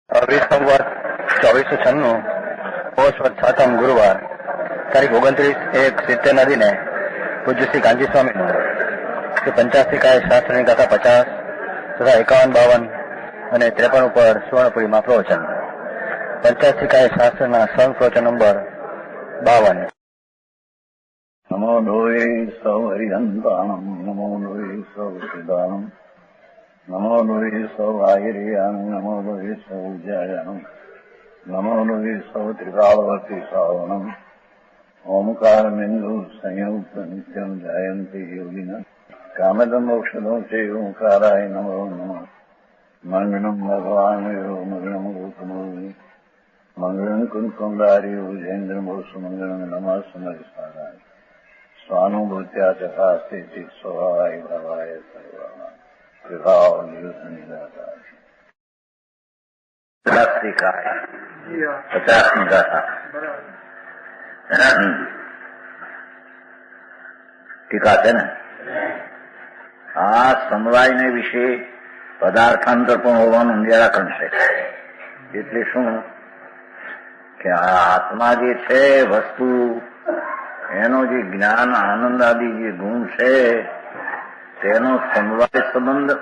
વિશ્વવર્ષ 2496 પોષ વદ 7મ ગુરુવાર તારીખ 29/1/70 દિને પૂજ્ય શ્રી કાંજી સ્વામીનું 85 કાય શાસ્ત્રની ગાથા 50 તથા 51, 52 અને 53 ઉપર સુવર્ણપુરીમાં પ્રવચન. 85 કાય શાસ્ત્રના સંપ્રવચન નંબર 52. નમો લોહી સૌ હરિહંતાણમ, નમો લોહી સૌ સિદ્ધાણમ, નમો લોહી સૌ આયર્યાન, નમો લોહી સૌ જયાનમ, નમો લોહી સૌ ત્રિકાળવર્તી સાવનમ. ઓમકાર બિંદુ સંયુક્ત નિત્યમ જાયંતી યોગિના કામદમ મોક્ષદો છે ઓંકારાય નમો નમઃ. મંગળમ ભગવાન મંગળમ ગોતમોહિ મંગળમ કુંકુંડારી ઉજેન્દ્રમોસુ મંગળમ નમઃ સમયસારાય સ્વાનુભૂત્યા ચકાસ્તે સ્વભાવાય ભાવાય સર્વા વિભાવ નિદાતા. 50 ગાથા ટીકા છે ને. આ સમવાયને વિશે પદાર્થાંતર પણ હોવાનું નિરાકરણ છે. એટલે શું કે આ આત્મા જે છે વસ્તુ, એનો જે જ્ઞાન આનંદ આદિ જે ગુણ છે તેનો સમવાય સંબંધ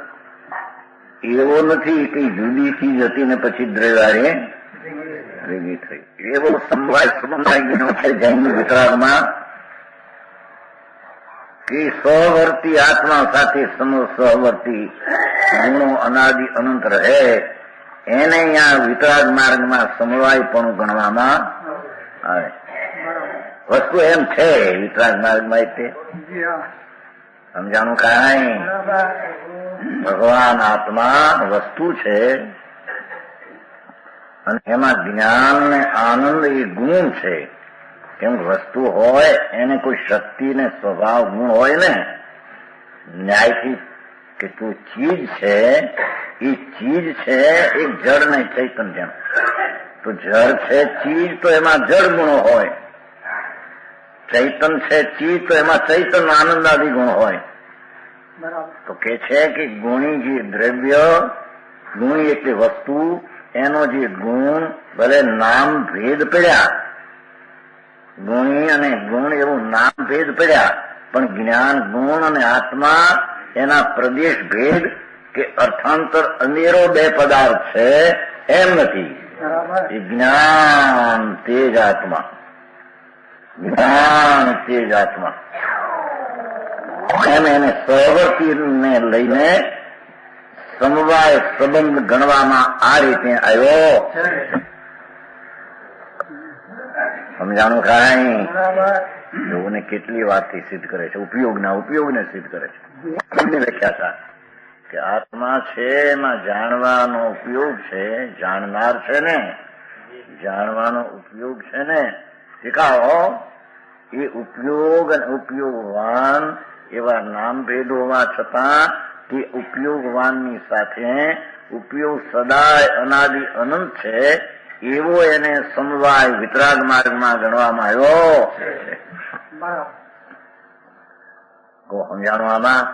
એવો નથી કે જુદીથી જતી ને પછી દ્રવ્યારે ભેગી થઈ. એવો સમવાય સંબંધ આવી ગયો છે જૈન વિતરાગમાં કે સહવર્તી આત્મા સાથે સહવર્તી ગુણો અનાદિ અનંત રહે, એને અહીંયા વિતરાગ માર્ગમાં સમવાય પણ ગણવામાં આવે. વસ્તુ એમ છે વિતરાગ માર્ગમાં, એટલે સમજાણું કાંઈ. ભગવાન આત્મા વસ્તુ છે અને એમાં જ્ઞાન ને આનંદ એ ગુણ છે. કેમ વસ્તુ હોય એને કોઈ શક્તિ ને સ્વભાવ ગુણ હોય ને. ન્યાયથી કે તું ચીજ છે, એ ચીજ છે એક જળ ને ચૈતન્ય. તો જળ છે ચીજ તો એમાં જળ ગુણો હોય, ચૈતન છે ચીજ તો એમાં ચૈતન આનંદ આદિ ગુણ હોય. તો કે છે કે ગુણી જે દ્રવ્ય, ગુણી એટલે વસ્તુ, એનો જે ગુણ ભલે નામ ભેદ પડ્યા, ગુણી અને ગુણ એવું નામ ભેદ પડ્યા, પણ જ્ઞાન ગુણ અને આત્મા એના પ્રદેશ ભેદ કે અર્થાંતર અનેરો બે પદાર્થ છે એમ નથી. એ જ્ઞાન તેજ આત્મા, જ્ઞાન તેજ આત્મા એમ એને સહવર્તીને લઈને સમવાય સંબંધ ગણવામાં આ રીતે આવ્યો. સમજાણું કાંઈ. જોને કેટલી વાતથી સિદ્ધ કરે છે, ઉપયોગને સિદ્ધ કરે છે. વ્યાખ્યા થાય કે આત્મા છે એમાં જાણવાનો ઉપયોગ છે, જાણનાર છે ને, જાણવાનો ઉપયોગ છે ને. શીખાવો એ ઉપયોગ અને ઉપયોગવાન એવા નામ ભેદ હોવા છતાં તે ઉપયોગવાનની સાથે ઉપયોગ સદાય અનાદિ અનંત છે, એવો એને સમવાય વિતરાગ માર્ગમાં ગણવામાં આવ્યો. સમજાણું આમાં.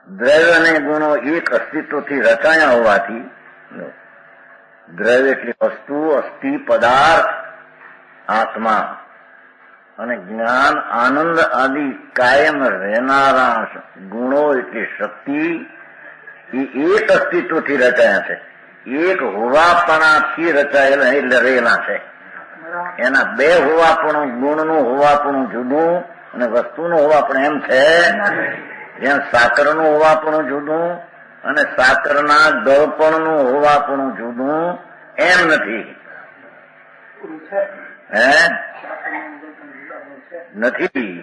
દ્રવ્ય અને ગુણો એક અસ્તિત્વથી રચાયા હોવાથી, દ્રવ્ય એટલે વસ્તુ, અસ્થિ પદાર્થ આત્મા, અને જ્ઞાન આનંદ આદિ કાયમ રહેનારા ગુણો એટલે શક્તિ, એ એક અસ્તિત્વથી રચાયા છે. એક હોવાપણાથી રચાયેલા એટલે રહેલા છે. એના બે હોવાપણું, ગુણનું હોવાપણું જુદું અને વસ્તુનું હોવાપણું એમ છે. જેમ સાકરનું હોવાપણું જુદું અને સાકરના ગળપણનું હોવાપણું જુદું એમ નથી. નથી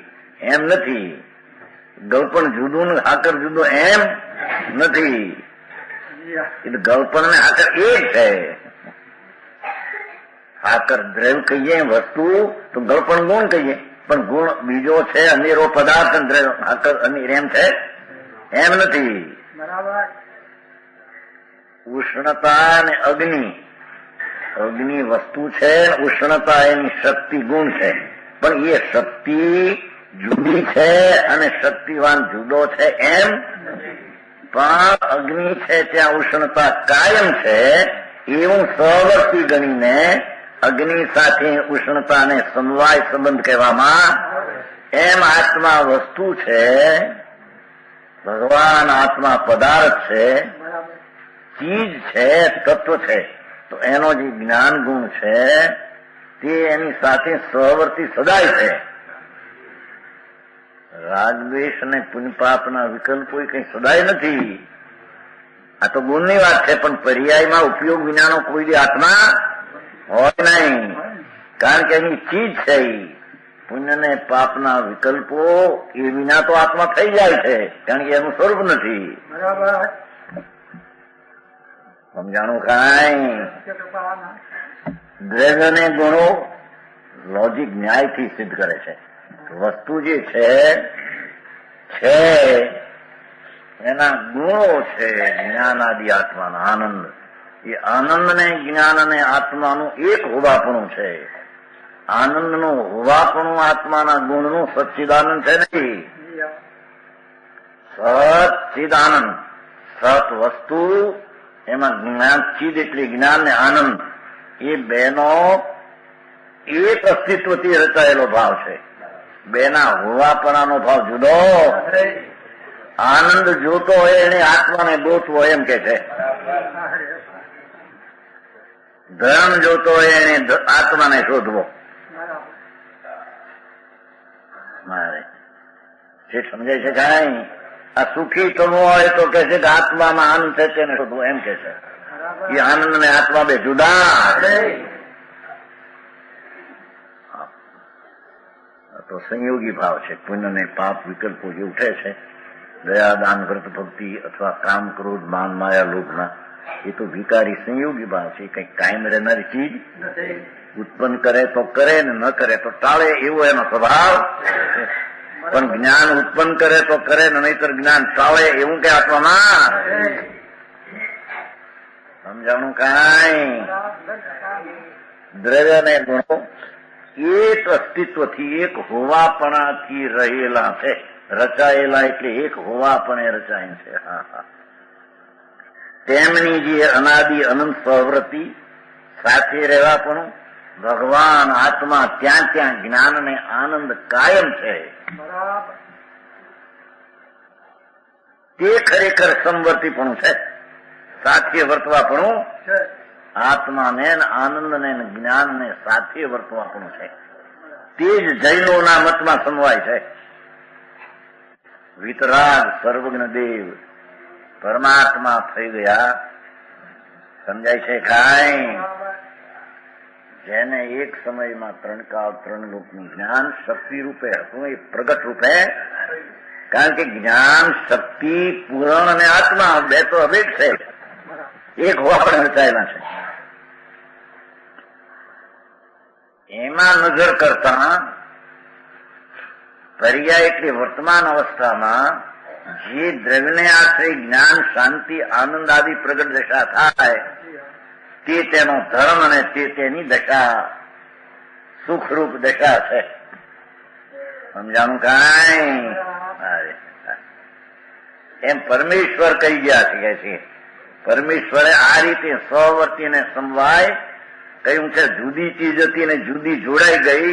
એમ નથી. ગળપણ જુદું ને સાકર જુદું એમ નથી. એટલે ગળપણ ને સાકર એક છે. સાકર દ્રવ્ય કહીએ વસ્તુ તો ગળપણ ગુણ કહીએ, પણ ગુણ બીજો છે અનેરો પદાર્થ. દ્રવ્ય સાકર અનેર એમ છે એમ નથી. ઉષ્ણતા અને અગ્નિ, અગ્નિ વસ્તુ છે, ઉષ્ણતા એની શક્તિ ગુણ છે, પણ એ શક્તિ જુદી છે અને શક્તિવાન જુદો છે એમ પણ અગ્નિ છે ત્યાં ઉષ્ણતા કાયમ છે એવું સહવર્તી ગણીને અગ્નિ સાથે ઉષ્ણતાને સમવાય સંબંધ કહેવામાં. એમ આત્મા વસ્તુ છે, ભગવાન આત્મા પદાર્થ છે, ચીજ છે, તત્વ છે. તો એનો જે જ્ઞાન ગુણ છે તે એની સાથે સહવર્તી સદાય છે. રાગદ્વેષ અને પુણ્યપાપના વિકલ્પો કઈ સદાય નથી. આ તો ગુણની વાત છે, પણ પર્યાયમાં ઉપયોગ વિનાનો કોઈ આત્મા હોય નહીં. કારણ કે એની ચીજ છે. પુણ્ય ને પાપના વિકલ્પો એ વિના તો આત્મા થઈ જાય છે, કારણ કે એનું સ્વરૂપ નથી. સમજાણું કાંઈ? દ્રવ્ય ને ગુણો લોજિક ન્યાયથી સિદ્ધ કરે છે. વસ્તુ જે છે એના ગુણો છે જ્ઞાન આદિ આત્માના આનંદ. એ આનંદ ને જ્ઞાન અને આત્માનું એક હોવાપણું છે. આનંદનું હોવાપણું આત્માના ગુણનું સચ્ચિદાનંદ છે નહીં. સચ્ચિદાનંદ સત વસ્તુ, એમાં જ્ઞાન ચિદ એટલે જ્ઞાન ને આનંદ, એ બેનો એક અસ્તિત્વથી રચાયેલો ભાવ છે. બેના હોવાપણાનો ભાવ જુદો. આનંદ જોતો હોય એને આત્માને ગોતવો એમ કે છે. ધર્મ જોતો હોય એને આત્માને શોધવો. મારે જે સમજાય છે કાંઈ? આ સુખી થવું હોય તો કે છે કે આત્મામાં આનંદ છે તેને શોધવું એમ કે છે. એ આનંદ ને આત્મા બે જુદા. તો સંયોગી ભાવ છે. પુણ્ય ને પાપ વિકલ્પો જે ઉઠે છે, દયા દાન વ્રત ભક્તિ અથવા કામ ક્રોધ માન માયા લોભના, એ તો વિકારી સંયોગી ભાવ છે. કઈ કાયમ રહેનારી ચીજ ઉત્પન્ન કરે તો કરે ને ન કરે તો ટાળે, એવો એનો સ્વભાવ. પણ જ્ઞાન ઉત્પન્ન કરે તો કરે ને નહીતર જ્ઞાન ટાળે, એવું કે આત્મામાં. સમજાણું કાંઈ? દ્રવ્ય ને ગુણો એક અસ્તિત્વથી, એક હોવાપણાથી રહેલા છે. રચાયેલા એટલે એક હોવાપણે રચાય છે. તેમની જે અનાદિ અનંત સહવૃત્તિ સાથે રહેવાપણું, ભગવાન આત્મા ત્યાં ત્યાં જ્ઞાન અને આનંદ કાયમ છે. તે ખરેખર સમવર્તીપણું છે, સાથે વર્તવાપણું. આત્માને આનંદને જ્ઞાનને સાથે વર્તવાપણું છે. તે જ જૈનોના મતમાં સમવાય છે. વિતરાગ સર્વજ્ઞ દેવ પરમાત્મા થઈ ગયા. સમજાય છે કાંઈ? જેને એક સમયમાં ત્રણ કાળ ત્રણ લોકનું જ્ઞાન શક્તિ રૂપે હતું, એ પ્રગટ રૂપે. કારણ કે જ્ઞાન શક્તિ પૂરણ અને આત્મા બે તો અભેદ છે, એક હોવા પણ રચાયેલા છે. એમાં નજર કરતા પર્યાય એટલે વર્તમાન અવસ્થામાં જે દ્રવ્યને આશ્રય જ્ઞાન શાંતિ આનંદ આદિ પ્રગટ દશા થાય, તે તેનો ધર્મ અને તે તેની દશા સુખરૂપ દશા છે. સમજાણું કાંઈ? એમ પરમેશ્વર કહી ગયા છે. પરમેશ્વરે આ રીતે સહવર્તીને સમવાય કહ્યું છે. જુદી ચીજ હતી ને જુદી જોડાઈ ગઈ,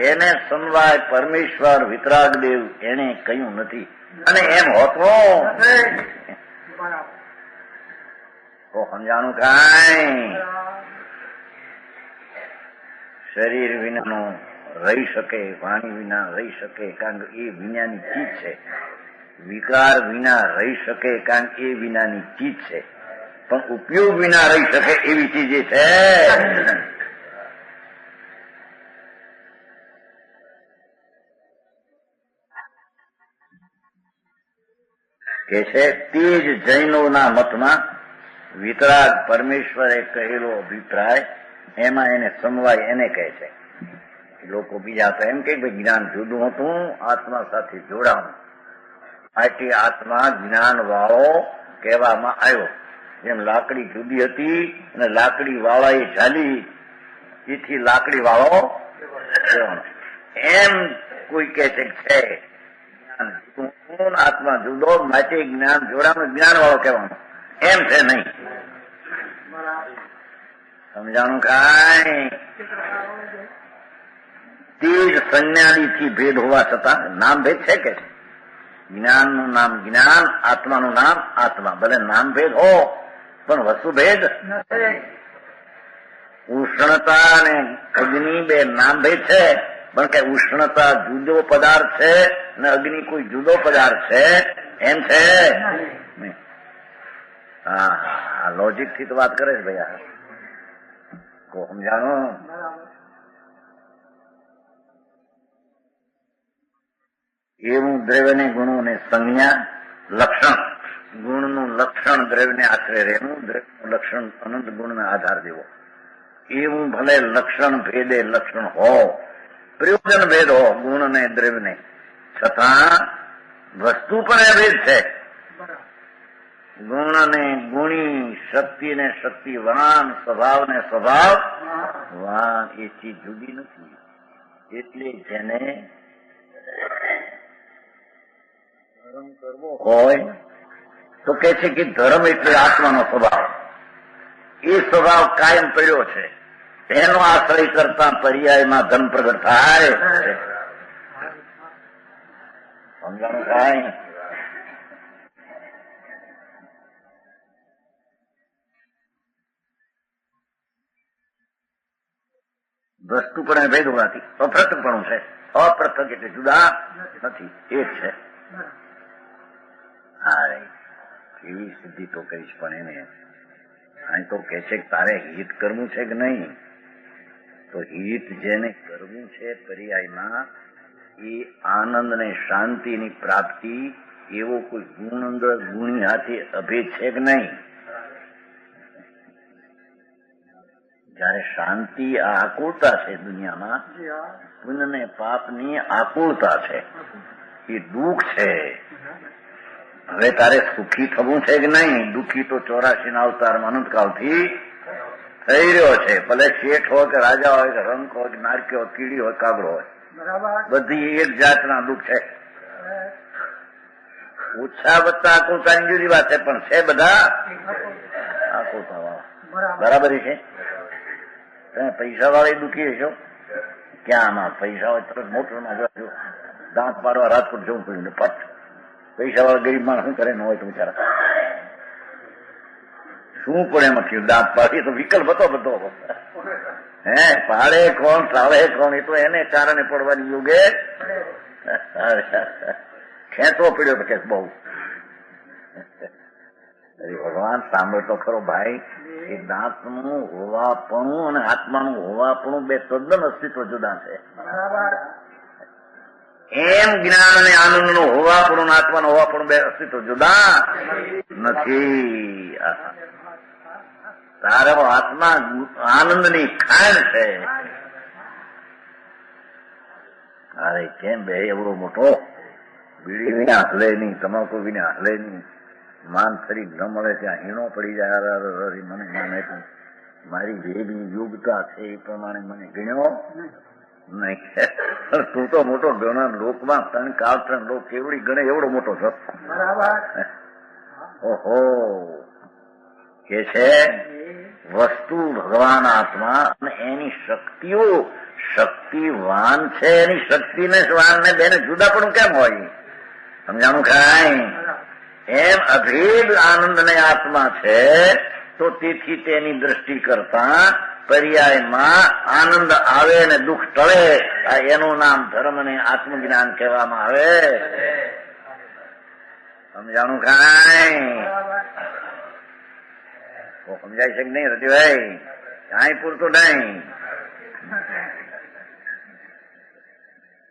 એને સમવાય પરમેશ્વર વિતરાગ દેવ એને કહ્યું નથી. અને એમ હોતો તો સમજાણું કાંઈ? શરીર વિનાનું રહી શકે, વાણી વિના રહી શકે, કારણ કે એ વિનાની ચીજ છે. વિકાર વિના રહી શકે, કારણ કે એ વિનાની ચીજ છે. પણ ઉપયોગ વિના રહી શકે એવી ચીજ છે. કે છે તે જ જૈનોના મતમાં વિતરાગ પરમેશ્વરે કહેલો અભિપ્રાય, એમાં એને સમવાય એને કહે છે. લોકો બીજા તો એમ કે જ્ઞાન જુદું હતું, આત્મા સાથે જોડાવું, આથી આત્મા જ્ઞાન વાળો કહેવામાં આવ્યો. જેમ લાકડી જુદી હતી અને લાકડી વાળા એ ઝાલી, એથી લાકડી વાળો એમ કોઈ કહે છે જ્ઞાન ગુણ આત્મા જુદો, માટે જ્ઞાન જોડાનું જ્ઞાન વાળો કહેવાનું, એમ છે નહીં. સમજાણું કાંઈ? તે જ સંજ્ઞાદીથી ભેદ હોવા છતાં નામ ભેદ છે કે જ્ઞાનનું નામ જ્ઞાન, આત્માનું નામ આત્મા. ભલે નામ ભેદ હો પણ વસ્તુ ભેદ. ઉષ્ણતા અને અગ્નિ બે નામ ભેદ છે, પણ કે ઉષ્ણતા જુદો પદાર્થ છે ને અગ્નિ કોઈ જુદો પદાર્થ છે એમ છે. હા, લોજિક થી તો વાત કરે છે ભાઈ. કો સમજાણો? એવું દ્રવ્યને ગુણોને સંજ્ઞા લક્ષણ, ગુણનું લક્ષણ દ્રવ્યને આશરે રહેવું, દ્રવ્યનું લક્ષણ અનંત ગુણને આધાર દેવો. એવું ભલે લક્ષણ ભેદે લક્ષણ હો, પ્રયોજન ભેદ હો ગુણ ને દ્રવ્યને, છતાં વસ્તુ પણ અભેદ છે. ગુણ ને ગુણી, શક્તિ ને શક્તિવાન, સ્વભાવ ને સ્વભાવવાન, એ ચીજ જુદી નથી. એટલે જેને ધર્મ કરવો હોય તો કે છે કે ધર્મ એટલે આત્માનો સ્વભાવ. એ સ્વભાવ કાયમ પડ્યો છે, એનો આશ્રય કરતા પર્યાયમાં ધર્મ પ્રગટ થાય. સમજાણું કાંઈ? વસ્તુ પણ ભેદ હોવાથી અપૃથકપણું છે. અપૃથક એટલે જુદા નથી, એ જ છે. હા, એવી સિદ્ધિ તો કહીશ, પણ એને અહીં તો કે છે કે તારે હિત કરવું છે કે નહીં? તો હિત જેને કરવું છે પર્યાયમાં, એ આનંદ ને શાંતિની પ્રાપ્તિ, એવો કોઈ ગુણ અંદર ગુણી હાથે અભેદ છે કે નહીં? જયારે શાંતિ આ આકુળતા છે દુનિયામાં, પુણ્ય ને પાપની આકુળતા છે, એ દુઃખ છે. હવે તારે સુખી થવું છે કે નહીં? દુઃખી તો 84 ના અવતારમાં અનંતકાળથી થઈ રહ્યો છે. ભલે શેઠ હોય કે રાજા હોય કે રંક હોય કે નારકી હોય, કીડી હોય, કાગડો હોય, બધી એક જાતના દુઃખ છે. ઓછા વત્તા આકુળતાની જુદી વાત છે, પણ છે બધા આકુળતા વાળા. બરાબર છે. તમે પૈસા વાળી દુઃખી હશો? ક્યાં આમાં પૈસા હોય તરત મોટરમાં જજો, દાંત પાડવા રાજકોટ જવું પડ્યું ને પટ. પૈસા વાળા ગરીબ માણસ શું કરે ન હોય તો બિચારા શું પડે એમાં થયું? દાંત પાડીએ તો વિકલ્પ હતો બધો. હે પાડે કોણ, ચાલે કોણ? એ તો એને કારણે પડવાની યોગે ખેંચવો પડ્યો તો કે બહુ. ભગવાન સાંભળતો ખરો ભાઈ, એ દાંતનું હોવાપણું અને આત્માનું હોવાપણું બે તદ્દન અસ્તિત્વ જુદા છે. એમ જ્ઞાન અને આનંદનું હોવાપણું, આત્માનું હોવાપણું બે અસ્તિત્વ જુદા નથી. તારો આત્મા આનંદની ખાણ છે. અરે કેમ બે એવડો મોટો બીડી વિના હલે નહીં, તમાકુ વિના હલે નહીં, માન ફરી ન મળે ત્યાં હીણો પડી જાય. મને માને મારી જેવી યોગ્યતા છે એ પ્રમાણે મને ગણ્યો નહીં. તું તો મોટો ગણ લોકમાં 3 કાળ 3 લોક કેવડી ગણે એવડો મોટો છો. ઓહો, કે છે વસ્તુ ભગવાન આત્મા અને એની શક્તિઓ શક્તિવાન છે. એની શક્તિને વાન ને બેને જુદા પણ કેમ હોય? સમજાણું કાંઈ? એમ અભેદ આનંદ ને આત્મા છે, તો તેથી તેની દ્રષ્ટિ કરતા પર્યાયમાં આનંદ આવે ને દુઃખ ટળે. એનું નામ ધર્મ ને આત્મજ્ઞાન કહેવામાં આવે. સમજાણું કાંઈ? સમજાય છે કે નહીં રતિભાઈ? કાંઈ પૂરતું નહીં.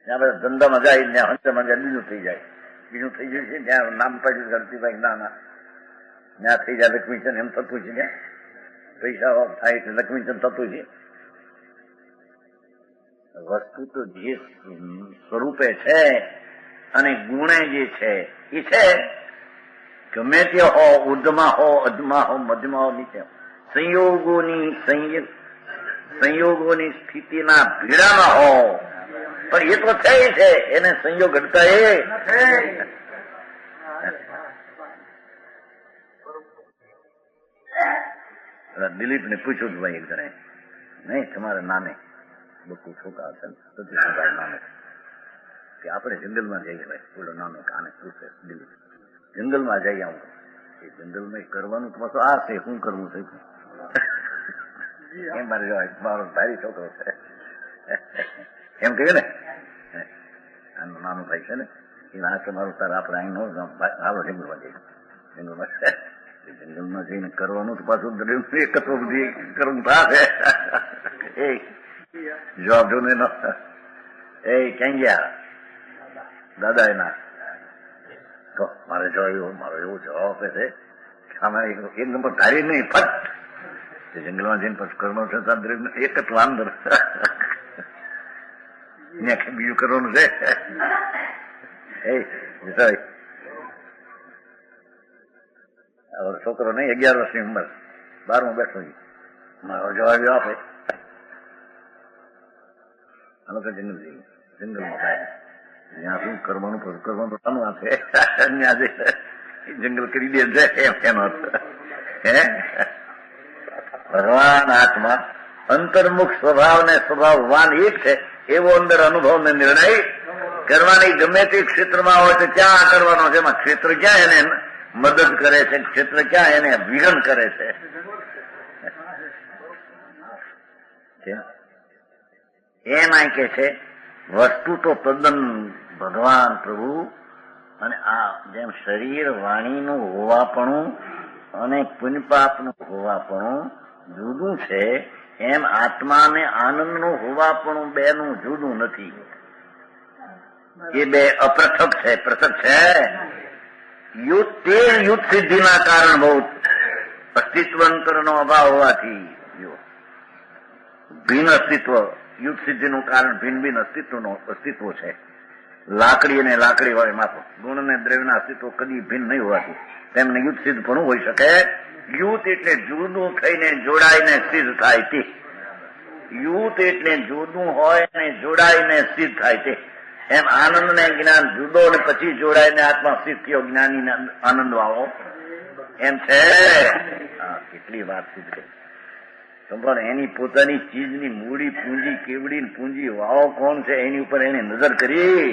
ત્યાં બધા ધંધામાં જાય, ત્યાં હંસમાં જાય, બીજું થઈ જાય. બીજું થઈ ગયું છે ત્યાં નામ પડ્યું ધરતીભાઈ, ના ત્યાં થઈ જાય લક્ષ્મીચંદ, એમ થતું છે. ત્યાં પૈસા થાય એટલે લક્ષ્મીચંદ થતું છે. વસ્તુ તો જે સ્વરૂપે છે અને ગુણે જે છે એ છે. ગમે તે હો, ઉર્ધમાં હો, અધમાં હો, મધ્યમાં હો, નીચે સંયોગોની સ્થિતિના ભીડામાં હો, પણ એ તો છે, એને સંયોગ ઘડતા દિલીપને પૂછ્યું ભાઈ એક જણે, નહીં તમારા નામે બકુ છોકરા છે નામે કે આપણે જંગલમાં જઈએ ભાઈ, બોલો નામે કાને પૂછે દિલીપ, જંગલમાં જઈએ આવું, એ જંગલમાં કરવાનું તો આ છે, શું કરવું છે એમ મારે મારો ભારી છોકરો છે એમ કહ્યું ને, આનો નાનો ભાઈ છે ને, એ આ તમારું તાર આપણે અહીં નો આપણે જંગલમાં જઈએ, જંગલમાં જઈને કરવાનું તો પાછું એક બધી કરવું થાય એ જવાબ જો ને એ ક્યાં ગયા દાદા એના તો મારે જોયું, મારો એવો જવાબ આપે છે કે આમાં એક નંબર ધારી નહીં ફટ જંગલમાં જઈને પછી કરવાનું છે, એક જ વાંદર બીજું કરવાનું છે એ છોકરો નહીં 11 વર્ષની ઉંમર 12મું બેઠો મારો જવાબ આપે આનો તો જંગલ જઈએ, જંગલમાં થાય ત્યાં શું કરવાનું પછી કરવાનું આનું આપે ત્યાં જંગલ કરી દે છે એનો હે ભગવાન આત્મા અંતર્મુખ સ્વભાવ ને સ્વભાવવાન એક છે, એવો અંદર અનુભવ ને નિર્ણય કરવાની ગમે તે ક્ષેત્રમાં હોય તો ક્યાં કરવાનો છે, એમાં ક્ષેત્ર ક્યાં એને મદદ કરે છે, ક્ષેત્ર ક્યાં એને વિઘન કરે છે. એમ આ કે છે વસ્તુ તો તદ્દન ભગવાન પ્રભુ અને આ જેમ શરીર વાણીનું હોવાપણું અને પુણ્યપાપનું હોવાપણું જુદું છે, એમ આત્મા ને આનંદનું હોવાપણું બેનું જુદું નથી. એ બે અપૃથક છે, પૃથક છે. તે યુદ્ધ સિદ્ધિના કારણભૂત અસ્તિત્વંતરનો અભાવ હોવાથી ભિન્ન અસ્તિત્વ, યુદ્ધ સિદ્ધિનું કારણ ભિન્ન ભિન્ન અસ્તિત્વ છે. લાકડી અને લાકડી વાળી માપો ગુણ અને દ્રવ્યના અસ્તિત્વ કદી ભિન્ન નહીં હોવાથી તેમને યુદ્ધ સિદ્ધ પણ હોઈ શકે. યુદ્ધ એટલે જુદું થઈને જોડાઈને સિદ્ધ થાય તે. યુદ્ધ એટલે જુદું હોય ને જોડાઈને સિદ્ધ થાય તે. એમ આનંદ ને જ્ઞાન જુદો ને પછી જોડાઈને આત્મા સિદ્ધ થયો, જ્ઞાની આનંદ વાળો એમ છે. કેટલી વાત સિદ્ધ કરી પણ એની પોતાની ચીજની મૂડી પૂંજી કેવડી પૂંજી વાળો કોણ છે એની ઉપર એને નજર કરી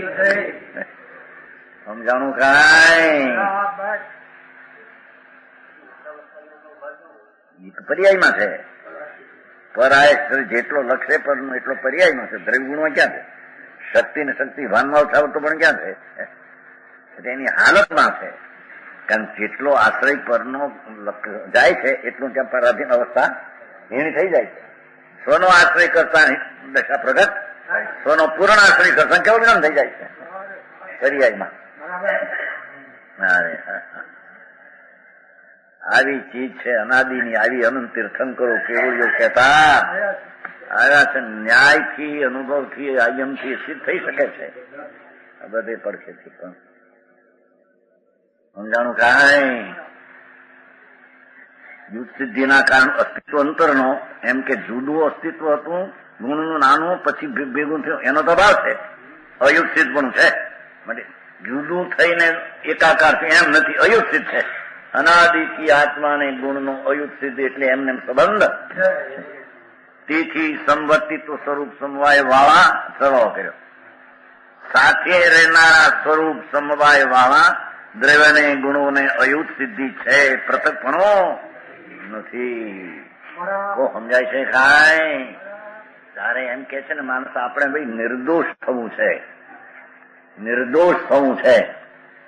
સમજાણું કાંઈ પર્યાયમાં છે. પરાય જેટલો લક્ષે પરનો એટલો પર્યાયમાં છે. દ્રવ્ય ગુણમાં ક્યાં છે? શક્તિ ને શક્તિ ભાનમાં ઉઠાવતો પણ ક્યાં છે? એની હાલતમાં છે. કારણ જેટલો આશ્રય પરનો જાય છે એટલું ત્યાં પરાધીન અવસ્થા એની થઈ જાય છે. સ્વનો આશ્રય કરતા દશા પ્રગટ, સ્વનો પૂર્ણ આશ્રય કરતા કેવું જ્ઞાન થઈ જાય છે પર્યાયમાં. આવી ચીજ છે અનાદિની, આવી અનંત તીર્થંકરો કેવળીઓ કહેતા આવ્યા છે. ન્યાયથી, અનુભવથી, આયમથી સિદ્ધ થઈ શકે છે. આ બધે પડખેથી પણ સમજાણું કાંઈ. યુદ્ધ સિદ્ધિના કારણ અસ્તિત્વ અંતરનો, એમ કે જુદું અસ્તિત્વ હતું, ગુણનું નાનું પછી ભેગું થયું, એનો તો ભાવ છે. અયુદ્ધ સિદ્ધ પણ છે. જુદું થઈને એકાકાર છે એમ નથી, અયુદ્ધ સિદ્ધ છે. અનાદિથી આત્માને ગુણનો અયુદ્ધ સિદ્ધ એટલે એમને સંબંધ. તેથી સંવર્તિત્વ સ્વરૂપ સમવાય વાળા સરળ કર્યો. સાથે રહેનારા સ્વરૂપ સમવાય વાળા દ્રવ્યને ગુણોને અયુદ્ધ સિદ્ધિ છે, પૃથકપણો નથી. કો સમજાય છે કાંઈ? તારે એમ કે છે ને માણસ આપણે ભાઈ નિર્દોષ થવું છે, નિર્દોષ થવું છે.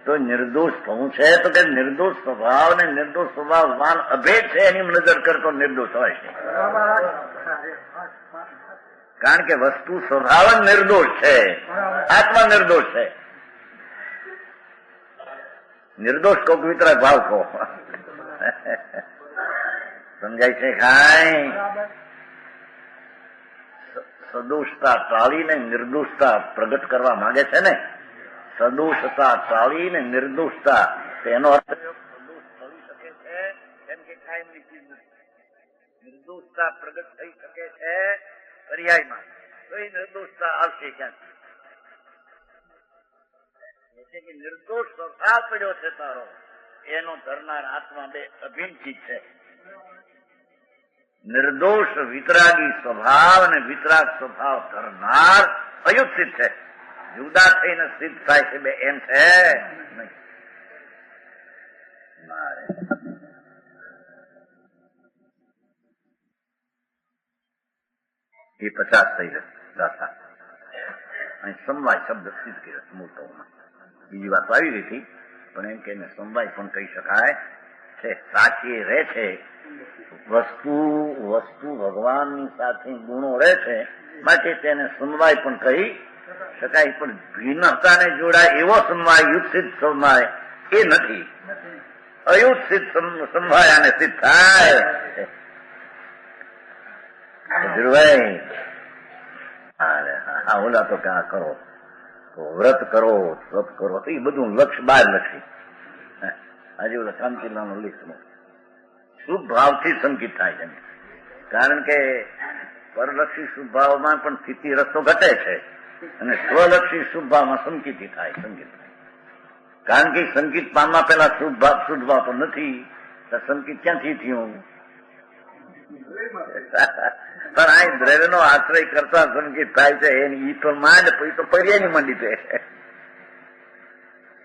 તો નિર્દોષ થવું છે તો કે નિર્દોષ સ્વભાવ ને નિર્દોષ સ્વભાવવાન અભેદ છે એની નજર કરતો નિર્દોષ હોય છે. કારણ કે વસ્તુ સ્વભાવ જ નિર્દોષ છે, આત્મા નિર્દોષ છે. નિર્દોષ કહો વિતરાગ ભાવ કહો. સમજાય છે કાંઈ? સદોષતા ટાળીને નિર્દોષતા પ્રગટ કરવા માંગે છે ને. સદોષતા ટાળીને નિર્દોષતા, તેનો અર્થ સદોષ થઈ શકે છે એમ કે કાયમની ચીજ નથી. નિર્દોષતા પ્રગટ થઈ શકે છે પર્યાયમાં, તો એ નિર્દોષતા આવશે ક્યાંથી? કે નિર્દોષ સ્વભાવ પડ્યો છે તારો, એનો ધરનાર આત્મા બે અભિન્ન ચીજ છે. નિર્દોષ વિતરાગી સ્વભાવ અને વિતરાગ સ્વભાવ ધરનાર અયુત સિદ્ધ છે. જુદા થઈને સિદ્ધ થાય છે બે એમ છે નહીં. એ 50 થઈ જશે દાતા. અહીં સમવાય શબ્દ સિદ્ધ કર્યો મૂળતોમાં. બીજી વાત આવી રહી હતી, પણ એમ કે સમવાય પણ કહી શકાય છે. સાચી રહે છે વસ્તુ ભગવાનની સાથે ગુણો રહે છે, માટે તેને સમવાય પણ કહી શકાય. પણ ભિન્નતાને જોડાય એવો સમવાય, યુદ્ધ સિદ્ધ સમવાય એ નથી. અયુદ્ધ સિદ્ધ સમવાય અને સિદ્ધ થાય. ઓલા તો ક્યાં કરો, તો વ્રત કરો, તપ કરો, તો એ બધું લક્ષ બહાર નથી. આજે ઓલા કામચીલાનું લિસ્ટમાં શુભ ભાવથી સંકિત થાય છે. કારણ કે પરલક્ષી શુભ ભાવમાં પણ સ્થિતિ રસ્તો ઘટે છે અને સ્વલક્ષી શુભ ભાવમાં સંકિત થાય. કારણ કે સંકિત પામવા પેલા શુભ ભાવ તો નથી, તો સંકિત ક્યાંથી થયું? પણ આ દ્રવ્યનો આશ્રય કરતા સંકિત થાય છે. એની ઈ તો માંડ પછી તો પર્યાયની મંડી છે.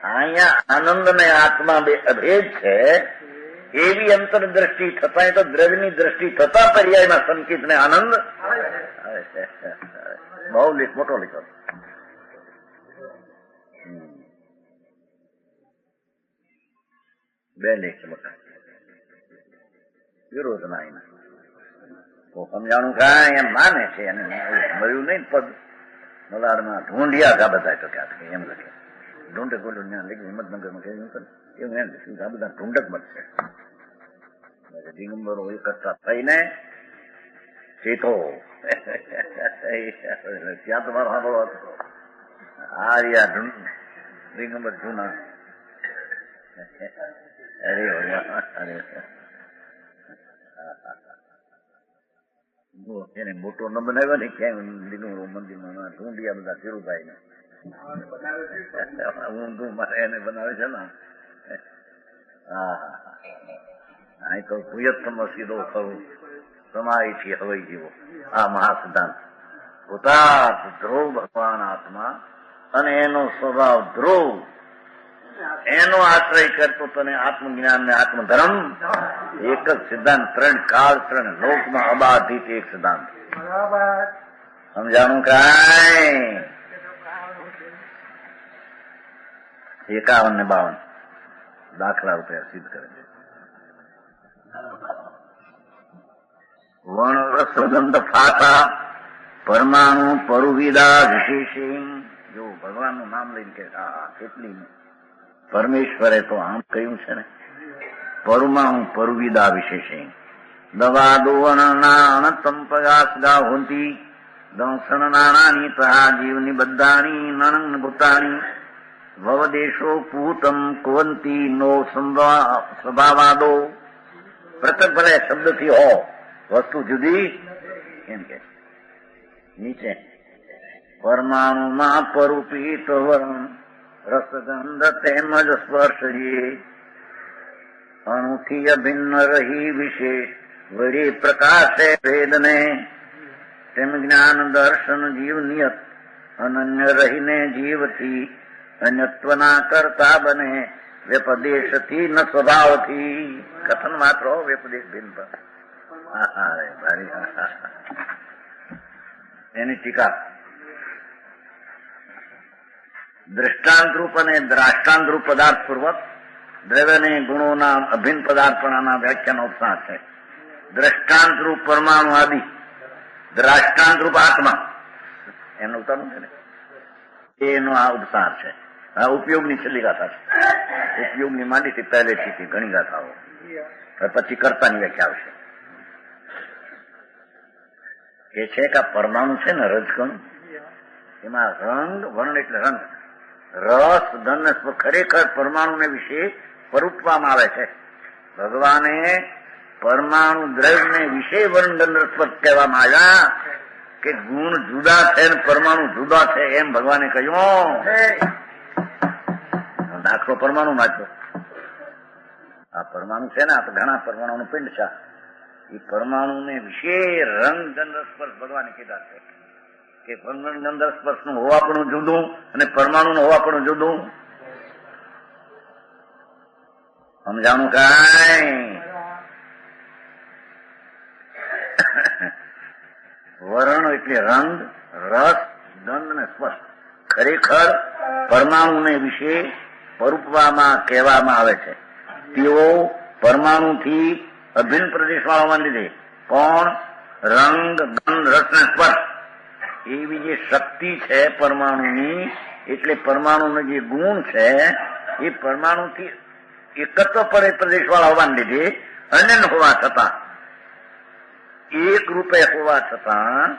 અહીંયા આનંદ ને આત્મા બે અભેદ છે. એવી અંતરદ્રષ્ટિ થતા તો દ્રવ્યની દ્રષ્ટિ થતા પર્યાયમાં સંકિત ને આનંદ બહુ મોટો લીધો. બે લેખ મોટા વિરોધ ના એના તો સમજાણું કાંઈ એમ માને છે. અને મળ્યું નહીં પદ મલાડમાં ઢૂંઢિયા કા બધા તો ક્યાં એમ લખે. ઢૂંઢક બોલું ત્યાં લખ્યું હિંમતનગરમાં કહ્યું એવું એમ લખ્યું આ બધા ઢૂંઢક મળશે. દિગંબરો એકઠા થઈને ચેતો ત્યાં તમારો સાંભળો હતો આ રહ્યા દિગંબર જૂના. એને મોટો ન બનાવ્યો ને ક્યાંય દિગંબરો મંદિરમાં ઢૂંઢિયા બધા ધીરુભાઈ ને ઊંધું મારે એને બનાવે છે ને. અહીં તો પુયત્તમ સીધો ખરું સમાયથી હવાઈ જેવો આ મહાસિદ્ધાંત. ભૂતાર્થ ધ્રુવ ભગવાન આત્મા અને એનો સ્વભાવ ધ્રુવ, એનો આશ્રય કરતો તને આત્મજ્ઞાન ને આત્મધર્મ એક જ સિદ્ધાંત. 3 કાળ 3 લોકમાં અબાધિત એક સિદ્ધાંત. સમજાણું કાંઈ? 51 ને 52 દાખલા રૂપિયા સિદ્ધ કરે છે. વર્ણ રસગંધ ફાતા પરમાણુ પરુવિદા વિશેષી. જો ભગવાનનું નામ લઈને કે કેટલી પરમેશ્વરે તો આમ કહ્યું છે ને, પરમાણુ પરુવિદા વિશેષી દવા દોવર્ણા તંપગાસગા હોતી દંસણ નાણાની તહા જીવની બદ્ધાણી નણંગ ભૂતાણી ભવદેશો પૂતમ કુવંતી નો સ્વભાવાદો. પૃથક ભલે શબ્દથી હો, વસ્તુ જુદી એમ કે. નીચે પરમાણુમાં પરુપીત વર્ણ રસગંધ તેમજ સ્પર્શીએ અણુથી અભિન્ન રહી વિશેષ વળી પ્રકાશે ભેદને તેમ જ્ઞાન દર્શન જીવ નિયત અનન્ય રહીને જીવથી અન્યત્વના કરતા બને વ્યપદેશથી ન સ્વભાવથી. કથન માત્ર વ્યપદેશ ભિન્ન. એની ટીકા દ્રષ્ટાંતરૂપ અને દ્રાષ્ટાંતરૂપ પદાર્થ પૂર્વક દ્રવ્યને ગુણોના અભિન્ન પદાર્થપણાના વ્યાખ્યાનો ઉપસાર છે. દ્રષ્ટાંતરૂપ પરમાણુ આદિ, દ્રાષ્ટાંતરૂપ આત્મા એનું ઉતારવું છે ને, એનો આ ઉપસાર છે. આ ઉપયોગની છેલ્લી ગાથા છે. ઉપયોગની માંડીથી પહેલેથી ઘણી ગાથાઓ, પછી કર્તાની વ્યાખ્યા આવશે. એ છે કે આ પરમાણુ છે ને રજકણ, એમાં રંગ વર્ણ એટલે રંગ, રસ ગંધ ખરેખર પરમાણુને વિશે પરૂપવામાં આવે છે. ભગવાને પરમાણુ દ્રવ્યને વિશે વર્ણ ગંધ રસ કહેવામાં આવ્યા કે ગુણ જુદા છે ને પરમાણુ જુદા છે એમ ભગવાને કહ્યું. દાખલો પરમાણુ નાખ્યો. આ પરમાણુ છે ને, આ તો ઘણા પરમાણુનું પિંડ છે. એ પરમાણુને વિશે રંગ ગંધ સ્પર્શ ભગવાને કીધા છે કે ગંધ સ્પર્શનું હોવાપણું જુદું અને પરમાણુનું હોવાપણું જુદું. સમજાણું કાંઈ? વર્ણ એટલે રંગ, રસ, ગંધ ને સ્પર્શ. ખરેખર પરમાણુને વિશે પરૂપવામાં કહેવામાં આવે છે. તેઓ પરમાણુથી અભિન્ન પ્રદેશવાળામાં લીધે પણ રંગ, ગંધ, રસ ને સ્પર્શ એવી જે શક્તિ છે પરમાણુની, એટલે પરમાણુનો જે ગુણ છે એ પરમાણુથી એકત્વ પ્રદેશવાળા હોવાને લીધે અનન્ય હોવા છતાં, એક રૂપે હોવા છતાં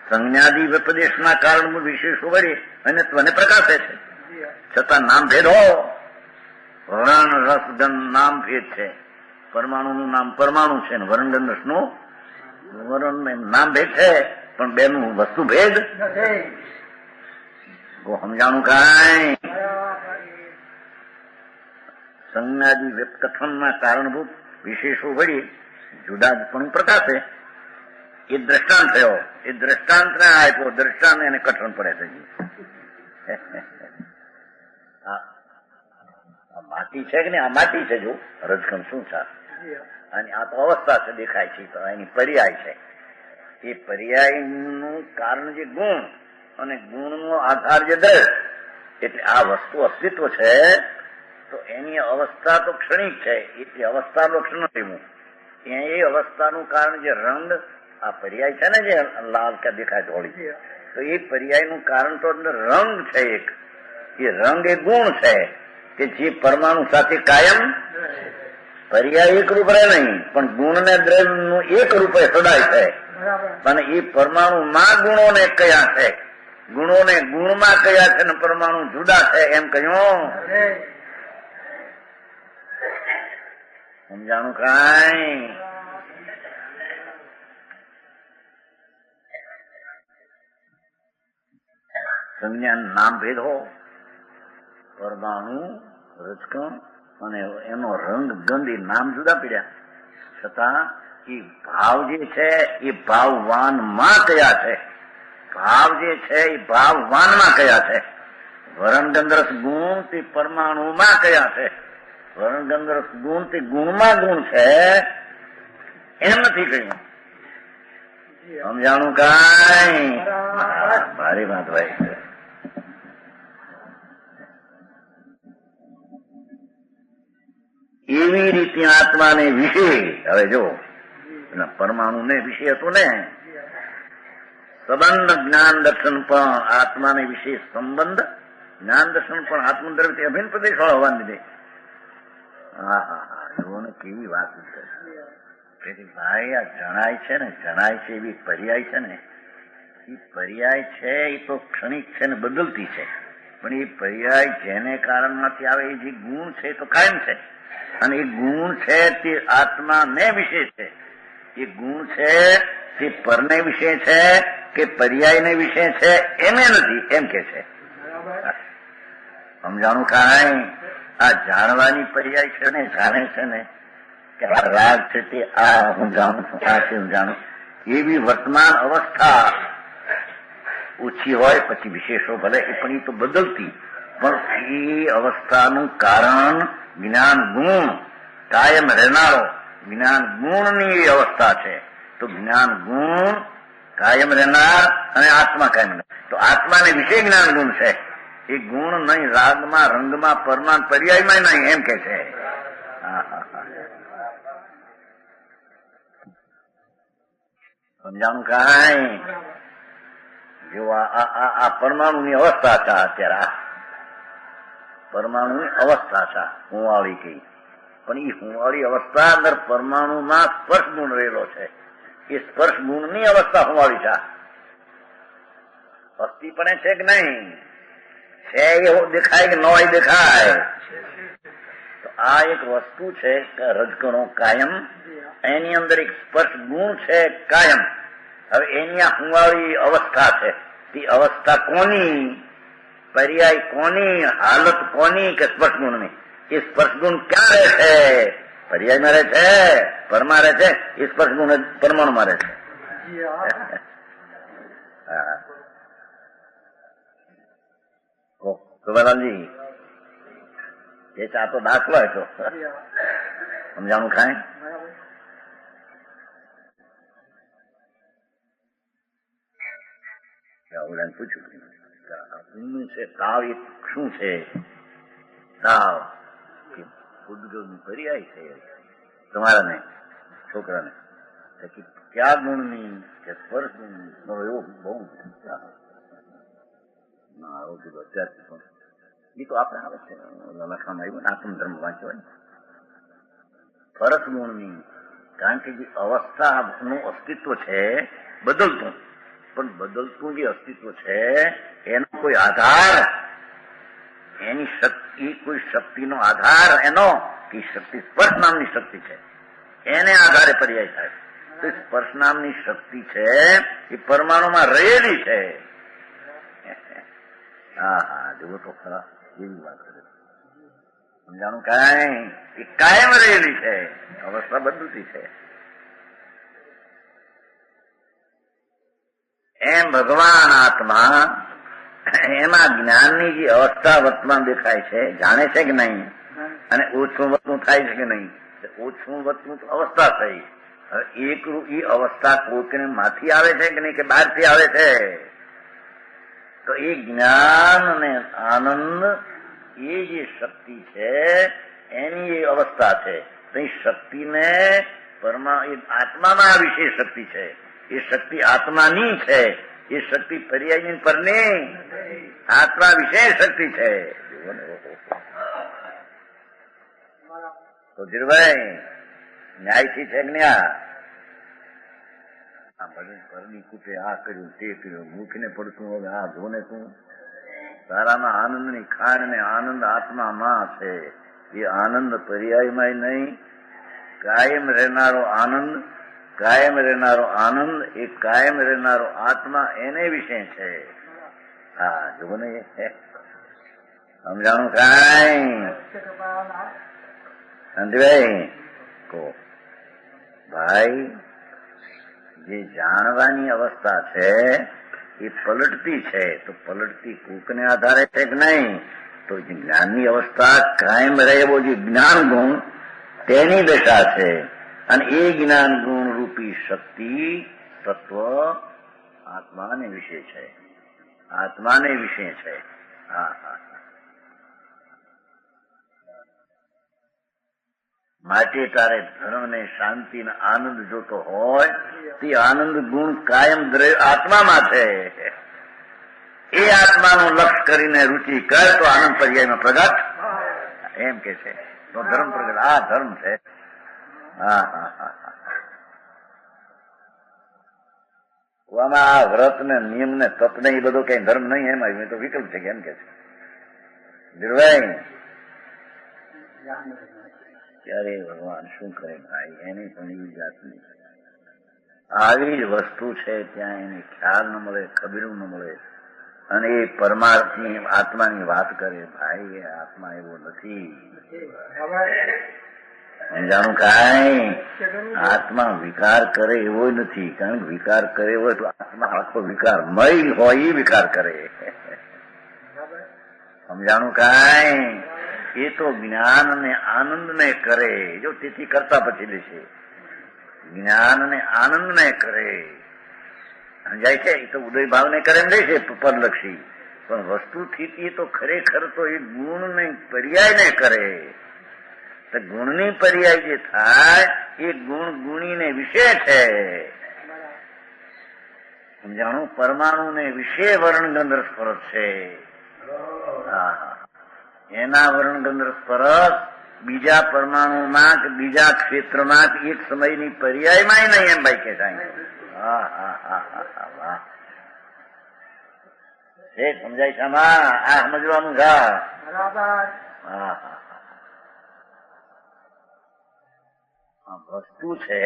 સંજ્ઞાદિ વિપદેશના કારણમાં વિશેષો વડે અન્યત્વને પ્રકાશે છે. છતાં નામ ભેદ હો, વર્ણ રસ ગંધ નામ ભેદ છે. પરમાણુનું નામ પરમાણુ છે ને વર્ણ ગંધ રસનું વર્ણ નામ ભેદ છે, પણ બેનું વસ્તુ ભેદ. સમજાણું કાંઈ? સંજ્ઞાદિ કથનના કારણભૂત વિશેષો વડે જુદા પણ પ્રકાશે. એ દ્રષ્ટાંત થયો. એ દ્રષ્ટાંત ને આપ્યો, દ્રષ્ટાંત એને કઠણ પડે છે. આ માટી છે કે ને, આ માટી છે. જો રજકમ શું છે, અને આ તો અવસ્થા છે, દેખાય છે, તો એની પર્યાય છે. એ પર્યાયનું કારણ જે ગુણ અને ગુણનો આધાર જે દ્રશ, એટલે આ વસ્તુ અસ્તિત્વ છે, તો એની અવસ્થા તો ક્ષણિક છે. એટલે અવસ્થા લક્ષણ લેવું. એ અવસ્થાનું કારણ જે રંગ, આ પર્યાય છે ને, જે લાલ કે દેખાય ધોળી, તો એ પર્યાયનું કારણ તો રંગ છે. એક એ રંગ એ ગુણ છે કે જે પરમાણુ સાથે કાયમ પર્યાય એક રૂપ રહે નહીં, પણ ગુણ ને દ્રવ્યનું એક રૂપે સદાય છે. અને એ પરમાણુમાં ગુણોને કયા છે, ગુણોને ગુણમાં કયા છે ને પરમાણુ જુદા છે, એમ કહ્યું. સમજાણું કાંઈ? સંજ્ઞાન નામ ભેદ હો, પરમાણુ રજકણ અને એનો રંગ ગંધ એ નામ જુદા પડ્યા, છતાં એ ભાવ જે છે એ ભાવવાનમાં કયા છે, ભાવ જે છે એ ભાવવાનમાં કયા છે. વર્ણ ગંધ રસ ગુણ તે પરમાણુમાં કયા છે, વર્ણ ગંધ રસ ગુણ તે ગુણમાં ગુણ છે, એમ નથી કહ્યું. સમજાણું કાંઈ? મારી વાત ભાઈ છે. એવી રીતે આત્માને વિશે, હવે જો પરમાણુ ને વિશે હતું ને, સંબંધ જ્ઞાન દર્શન પણ આત્માને વિશે સંબંધ જ્ઞાન દર્શન પણ આત્મદ્રવ્યથી અભિન્ન પ્રદેશ વાળા હોવાને લીધે. હા હા હા, જુઓ ને કેવી વાત છે. ભાઈ આ જણાય છે ને, જણાય છે એવી પર્યાય છે ને, એ પર્યાય છે એ તો ક્ષણિક છે ને બદલતી છે, પણ એ પર્યાય જેને કારણમાંથી આવે એ જે ગુણ છે એ તો કાયમ છે. અને એ ગુણ છે તે આત્માને વિશે છે. એ ગુણ છે તે પરને વિશે છે કે પર્યાયને વિશે છે, એમે નથી, એમ કે છે. સમજાણું કાંઈ? આ જાણવાની પર્યાય છે ને, જાણે છે ને કે આ રાગ છે તે આ હું જાણું છું, આ છે હું જાણું. એવી વર્તમાન અવસ્થા ઓછી હોય, પછી વિશેષો ભલે, પણ એ તો બદલતી, પણ એ અવસ્થાનું કારણ જ્ઞાન ગુણ કાયમ રહેનારો જ્ઞાન ગુણની અવસ્થા છે. તો જ્ઞાન ગુણ કાયમ રહેનાર અને આત્મા કાયમ રહેનાર. તો આત્માને વિશે જ્ઞાન ગુણ છે. એ ગુણ નહીં રાગમાં, રંગમાં, પરમાન, પર્યાયમાં નહીં, એમ કે છે. સમજાણું કાંઈ? જો આ પરમાણુની અવસ્થા છે. અત્યારે પરમાણુની અવસ્થા છે, હુંવાળી કઈ, પણ એ હુંવાળી અવસ્થા અંદર પરમાણુમાં સ્પર્શ ગુણ રહેલો છે. એ સ્પર્શ ગુણની અવસ્થા હુંવાળી છે. અસ્થિપણે છે કે નહીં છે, એવો દેખાય કે ન દેખાય. તો આ એક વસ્તુ છે કે રજકણો કાયમ, એની અંદર એક સ્પર્શ ગુણ છે કાયમ. હવે એની આ હુંવાળી અવસ્થા છે, તે અવસ્થા કોની? पर्याय कोनी, हालत कोनी के स्पर्श गुण में? ये स्पर्श गुण क्या रहे है? पर्याय में रहे है, परमा रहे है, ये स्पर्श गुण परमाणु में रहे है। सुबहलाल जी, ये चाह तो दाखला है तो समझाणु खाए। ઓલાને પૂછ્યું ઊંઘ છે તાવ એ શું છે? તાવ કે ઉદ્ગમની પર્યાય છે તમારા ને છોકરાને કે ક્યાં ગુણની કે સ્પર્શ ગુણની? એવો બહુ ના આવું કીધું અત્યારથી પણ એ તો આપણે આવે છે લખાણ આવ્યું ને આત્મધર્મ વાંચ્યો હોય સ્પર્શ ગુણની. કારણ કે જે અવસ્થાનું અસ્તિત્વ છે બદલતું, પણ બદલતું જે અસ્તિત્વ છે એનો કોઈ આધાર, એની શક્તિ, કોઈ શક્તિનો આધાર એનો કે શક્તિ સ્પર્શ નામની શક્તિ છે, એને આધારે પર્યાય થાય. તો સ્પર્શ નામની શક્તિ છે એ પરમાણુમાં રહેલી છે. હા હા, જુઓ તો ખરા, એવી વાત કરે. સમજાણું કાંઈ? એ કાયમ રહેલી છે, અવસ્થા બદલતી છે. એમ ભગવાન આત્મા એમાં જ્ઞાનની જે અવસ્થા વર્તમાન દેખાય છે, જાણે છે કે નહીં, અને ઓછું વધતું થાય છે કે નહીં? ઓછું વધતું અવસ્થા થઈ. હવે એકરૂપ એ અવસ્થા કોઈકને માંથી આવે છે કે નહીં, કે બહારથી આવે છે? તો એ જ્ઞાન અને આનંદ એ જે શક્તિ છે એની એ અવસ્થા છે. તો એ શક્તિને આત્મામાં આ વિશેષ શક્તિ છે. એ શક્તિ આત્માની છે, એ શક્તિ પર્યાયની પરની આત્મા વિશેષ શક્તિ છે. તો ધીરભાઈ ન્યાયથી છે જ્ઞા પરની કૂટે આ કર્યું તે કર્યું, મૂકીને પડતું હવે આ જોને તું. તારામાં આનંદની ખાણ ને આનંદ આત્મામાં છે. એ આનંદ પર્યાયમાં નહીં, કાયમ રહેનારો આનંદ, કાયમ રહેનારો આનંદ, એ કાયમ રહેનારો આત્મા એને વિશે છે. હા જુઓ ને, સમજાણું કાંઈ? શાંતિભાઈ કહો ભાઈ, જે જાણવાની અવસ્થા છે એ પલટતી છે. તો પલટતી કૂકને આધારે છે કે નહીં? તો જ્ઞાનની અવસ્થા કાયમ રહે એવો જે જ્ઞાન ગુણ તેની દશા છે. અને એ જ્ઞાન ગુણ રૂપી શક્તિ તત્વ આત્માને વિશે છે, આત્માને વિશે છે. હા હા, માટે તારે ધર્મ ને શાંતિ ને આનંદ જોતો હોય તે આનંદ ગુણ કાયમ આત્મામાં છે. એ આત્માનું લક્ષ કરીને રુચિ કર તો આનંદ પર્યાયમાં પ્રગટ એમ કે છે. તો ધર્મ પ્રગટ, આ ધર્મ છે. હા હા હા હા, આમાં આ વ્રત ને નિયમ ને તપ ને એ બધો કઈ ધર્મ નહીં, એમ આવ્યું તો વિકલ્પ છે કેમ કે છે. ધીરભાઈ ત્યારે ભગવાન શું કરે ભાઈ, એની પણ એવી જાતની આવી જ વસ્તુ છે ત્યાં એને ખ્યાલ ન મળે, ખબીરું ન મળે, અને એ પરમાર્થની આત્માની વાત કરે. ભાઈ એ આત્મા એવો નથી. જાણું કાંઈ? આત્મા વિકાર કરે એવો નથી. કારણ કે વિકાર કરે હોય તો આત્મા આખો વિકાર મય હોય એ વિકાર કરે. સમજાણું કાંઈ? એ તો જ્ઞાન અને આનંદ ને કરે. જો તેથી કરતા પછી દેશે જ્ઞાન અને આનંદ ને કરે. સમજાય છે? એ તો ઉદય ભાવ ને કરે એમ દેશે પરલક્ષી, પણ વસ્તુથી તો ખરેખર તો એ ગુણ ને પર્યાય ને કરે. તો ગુણની પર્યાય જે થાય એ ગુણ ગુણીને વિશે છે. સમજાણું? પરમાણુ ને વિશે વર્ણ ગંધ સ્પર્શ છે. હા, એના વર્ણ ગંધ સ્પર્શ બીજા પરમાણુમાં કે બીજા ક્ષેત્રમાં કે એક સમયની પર્યાયમાં નહીં, એમ ભાઈ કે થાય. હા હા હા હા વાહ, એ સમજાય છે આમાં? આ સમજવાનું છે. હા હા, વસ્તુ છે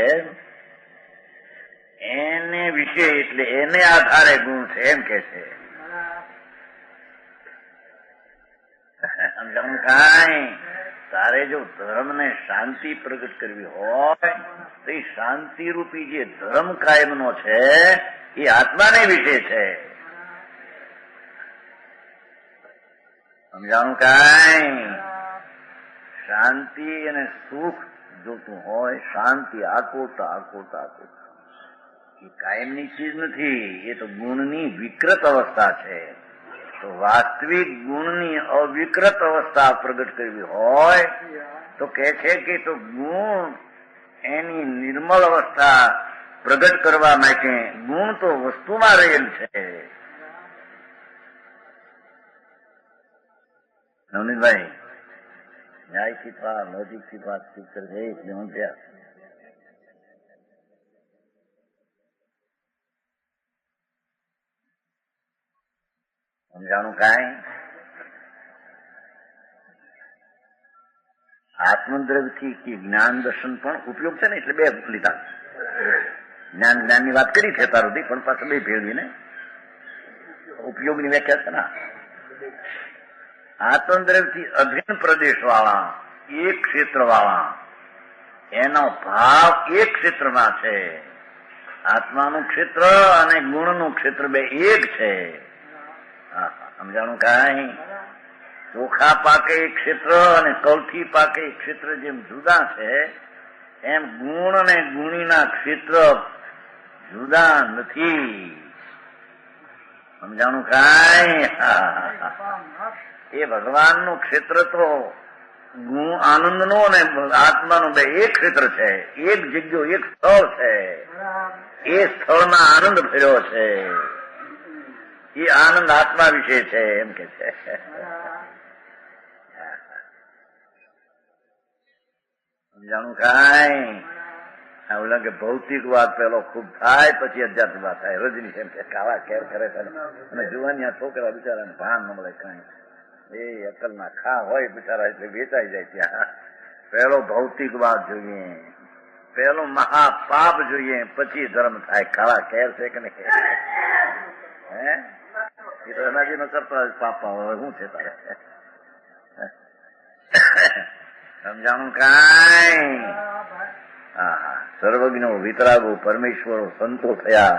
એને વિશે એટલે એને આધારે ગુણ છે એમ કે છે. સમજાણું કાંઈ? તારે જો ધર્મને શાંતિ પ્રગટ કરવી હોય તો એ શાંતિરૂપી જે ધર્મ કાયમનો છે એ આત્માને વિશે છે. સમજાણું કાંઈ? શાંતિ અને સુખ જોતું હોય, શાંતિ આકુરતા એ કાયમની ચીજ નથી, એ તો ગુણની વિકૃત અવસ્થા છે. તો વાસ્તવિક ગુણની અવિકૃત અવસ્થા પ્રગટ કરવી હોય તો કહે છે કે તો ગુણ એની નિર્મળ અવસ્થા પ્રગટ કરવા માટે ગુણ તો વસ્તુમાં રહેલ છે. નવનીતભાઈ ન્યાયથી લોજિકથી વાત કરે એટલે હું ત્યાં સમજાણું કાંઈ? આત્મદ્રવ્યથી કે જ્ઞાન દર્શન પણ ઉપયોગ છે ને, એટલે બે લીધા. જ્ઞાનની વાત કરી છે તાર સુધી, પણ પાછળ બે ભેળવીને ઉપયોગની વ્યાખ્યા છે ને. આત્મદ્રવ્યથી અભિન્ન પ્રદેશ વાળા, એક ક્ષેત્ર વાળા, એનો ભાવ એક ક્ષેત્રમાં છે. આત્માનું ક્ષેત્ર અને ગુણનું ક્ષેત્ર બે એક છે. સમજાણું કાંઈ? ચોખા પાકે એક ક્ષેત્ર અને કૌઠી પાકે એક ક્ષેત્ર જેમ જુદા છે, એમ ગુણ અને ગુણીના ક્ષેત્ર જુદા નથી. સમજાણું કાંઈ? એ ભગવાનનું ક્ષેત્ર તો આનંદનું અને આત્માનું બે એક ક્ષેત્ર છે. એક જગ્યો, એક સ્થળ છે. એ સ્થળમાં આનંદ ફર્યો છે. એ આનંદ આત્મા વિશે છે એમ કે છે. સમજાણું કાંઈ? ઓલા કે ભૌતિક વાત પેલો ખૂબ થાય, પછી અધ્યાત્મ વાત થાય. રજની એમ કે કાળા કેર કરે છે અને જુવાની છોકરા બિચારાને ભાન ન મળે કાંઈ. એ અકલ ના ખા હોય બિચારા, એટલે વેચાઈ જાય ત્યાં. પેલો ભૌતિક વાત જોઈએ, પેલો મહાપાપ જોઈએ, પછી ધર્મ થાય. કાળા કેર છે કે નહીં? હે એ તો એનાથી ન કરતા પાપા હવે શું છે તારે? સમજાણું કાંઈ? હા, સર્વજ્ઞો વિતરાગો પરમેશ્વરો સંતો થયા,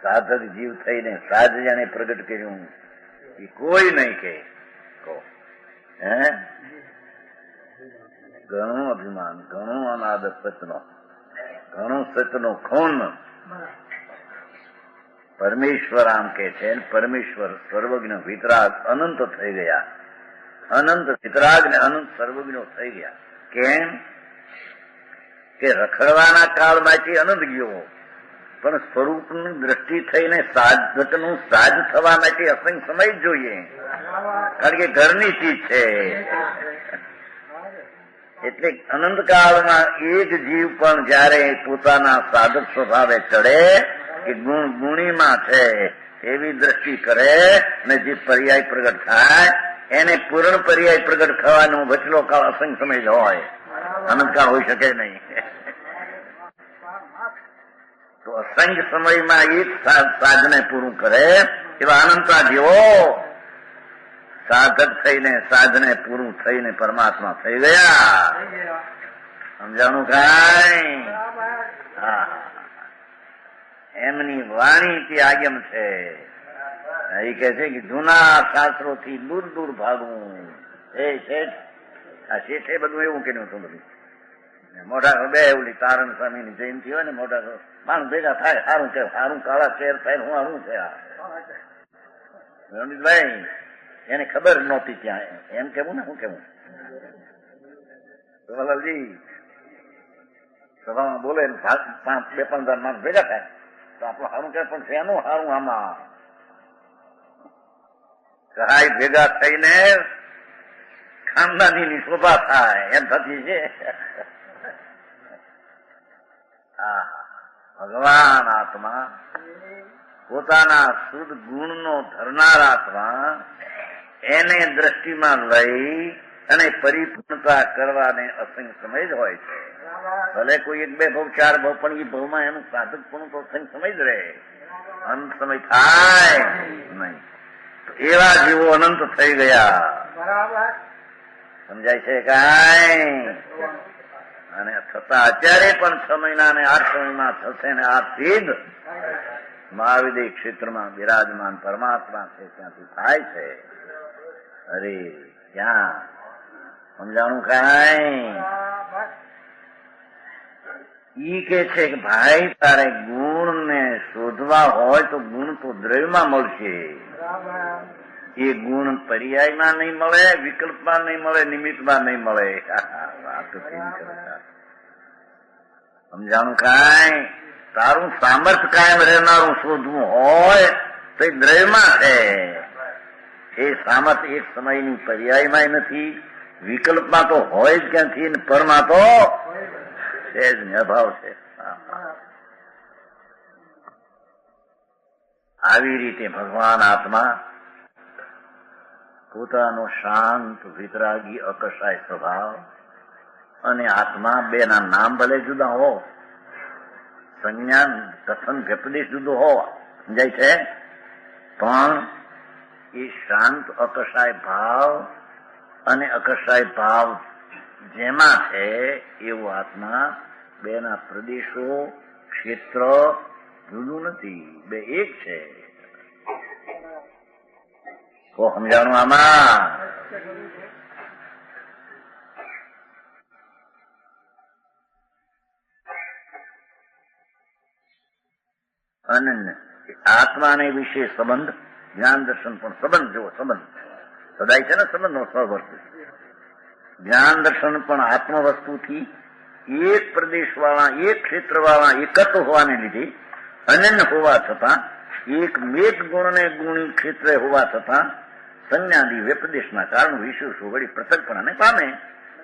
સાધક જીવ થઈને સાધજાને પ્રગટ કર્યું. એ કોઈ નહીં કે હે ઘણું અભિમાન, ઘણું અનાદર સચનો, ઘણું સચનો ખૂન. પરમેશ્વર આમ કે છે, પરમેશ્વર સર્વજ્ઞ વિતરાગ અનંત થઈ ગયા. અનંત વિતરાગ ને અનંત સર્વજ્ઞો થઈ ગયા. કેમ કે રખડવાના કાળમાંથી અનંત ગયો, પણ સ્વરૂપની દ્રષ્ટિ થઈને સાધકનું સાજ થવા માટે અસંગ સમય જ જોઈએ, કારણ કે ઘરની ચીજ છે. એટલે અનંતકાળમાં એક જીવ પણ જયારે પોતાના સાધક સ્વભાવે ચડે કે ગુણીમાં છે એવી દ્રષ્ટિ કરે ને જે પર્યાય પ્રગટ થાય એને પૂર્ણ પર્યાય પ્રગટ થવાનો વચલો કાળ અસંગ સમય જ હોય, અનંતકાળ હોઈ શકે નહીં. તો અસંખ્ય સમયમાં એક સાધને પૂરું કરે એવા અનંતા જેવો સાધક થઈને સાધને પૂરું થઈને પરમાત્મા થઈ ગયા. સમજાણું કાંઈ? હા, એમની વાણી તે આગમ છે. એ કહે છે કે જૂના શાસ્ત્રોથી દૂર દૂર ભાગવું. એ શેઠ, આ શેઠે બધું એવું કર્યું હતું. બધું મોટા બે ઓલી તારણ સ્વામીની જયંતિ હોય ને, મોટા માણસ ભેગા થાય, સારું કે સારું કાળા શેર થાય, હું સારું છે. રણજીતભાઈ એને ખબર નહોતી ત્યાં, એમ કેવું ને શું કેવું? જવાહરલાલજી સભામાં બોલે, બે પાંચ હજાર માણસ ભેગા થાય તો આપણું સારું કે, પણ શેનું સારું આમાં? સહાય ભેગા થઈને ખાનદાની શોભા થાય એમ થતી છે. ભગવાન આત્મા પોતાના શુદ્ધ ગુણનો ધરનાર આત્મા એને દ્રષ્ટિમાં લઈ અને પરિપૂર્ણતા કરવાને અસંગ સમય જ હોય છે. ભલે કોઈ એક બે ભાવ ચાર ભાવ, પણ એ ભાવમાં એનું સાધક પણ તો અસંગ સમય જ રહે, અંત સમય થાય નહીં. તો એવા જીવો અનંત થઈ ગયા. બરાબર. સમજાય છે કાંઈ? અને છતાં અત્યારે પણ 6 મહિના ને 8 મહિના થશે ને આ સિદ્ધ મહાવિદ્ય ક્ષેત્રમાં બિરાજમાન પરમાત્મા છે ત્યાંથી થાય છે. અરે ક્યાં સમજાણું કાંઈ? બરાબર. ઈ કે છે કે ભાઈ તારે ગુણ ને શોધવા હોય તો ગુણ તો દ્રવ્યમાં મળશે. બરાબર. એ ગુણ પર્યાયમાં નહીં મળે, વિકલ્પમાં નહીં મળે, નિમિત્તમાં નહીં મળે. સમજાણું કાંઈ? તારું સામર્થ્ય કાયમ રહેનારું શોધવું હોય તો એ દ્રવ્યમાં છે. એ સામર્થ્ય એક સમયની પર્યાયમાં નથી, વિકલ્પમાં તો હોય જ ક્યાંથી, ને પરમાં તો છે જ ને, અભાવ છે. આવી રીતે ભગવાન આત્મા પોતાનો શાંત વિતરાગી અકશાય સ્વભાવ અને આત્મા બેના નામ ભલે જુદા હો, સંજ્ઞાન કથન વ્યપદેશ જુદો હો, સમજાય છે, પણ એ શાંત અકશાય ભાવ અને અકશાય ભાવ જેમાં છે એવું આત્મા બેના પ્રદેશો ક્ષેત્ર જુદું નથી, બે એક છે. તો સમજાણું આમાં? અનન્ય આત્માને વિશે સંબંધ, જ્ઞાન દર્શન પણ સંબંધ જેવો સંબંધ સદાય છે ને, સંબંધનો સહવર્તી. જ્ઞાન દર્શન પણ આત્મ વસ્તુથી એક પ્રદેશવાળા, એક ક્ષેત્રવાળા એકત્વ હોવાને લીધે અનન્ય હોવા છતાં, એક મેઘ ગુણને ગુણી ક્ષેત્ર હોવા છતાં સંજ્ઞાદી વ્યપદેશના કારણ વિશેષો વળી પૃથકપણાને પામે.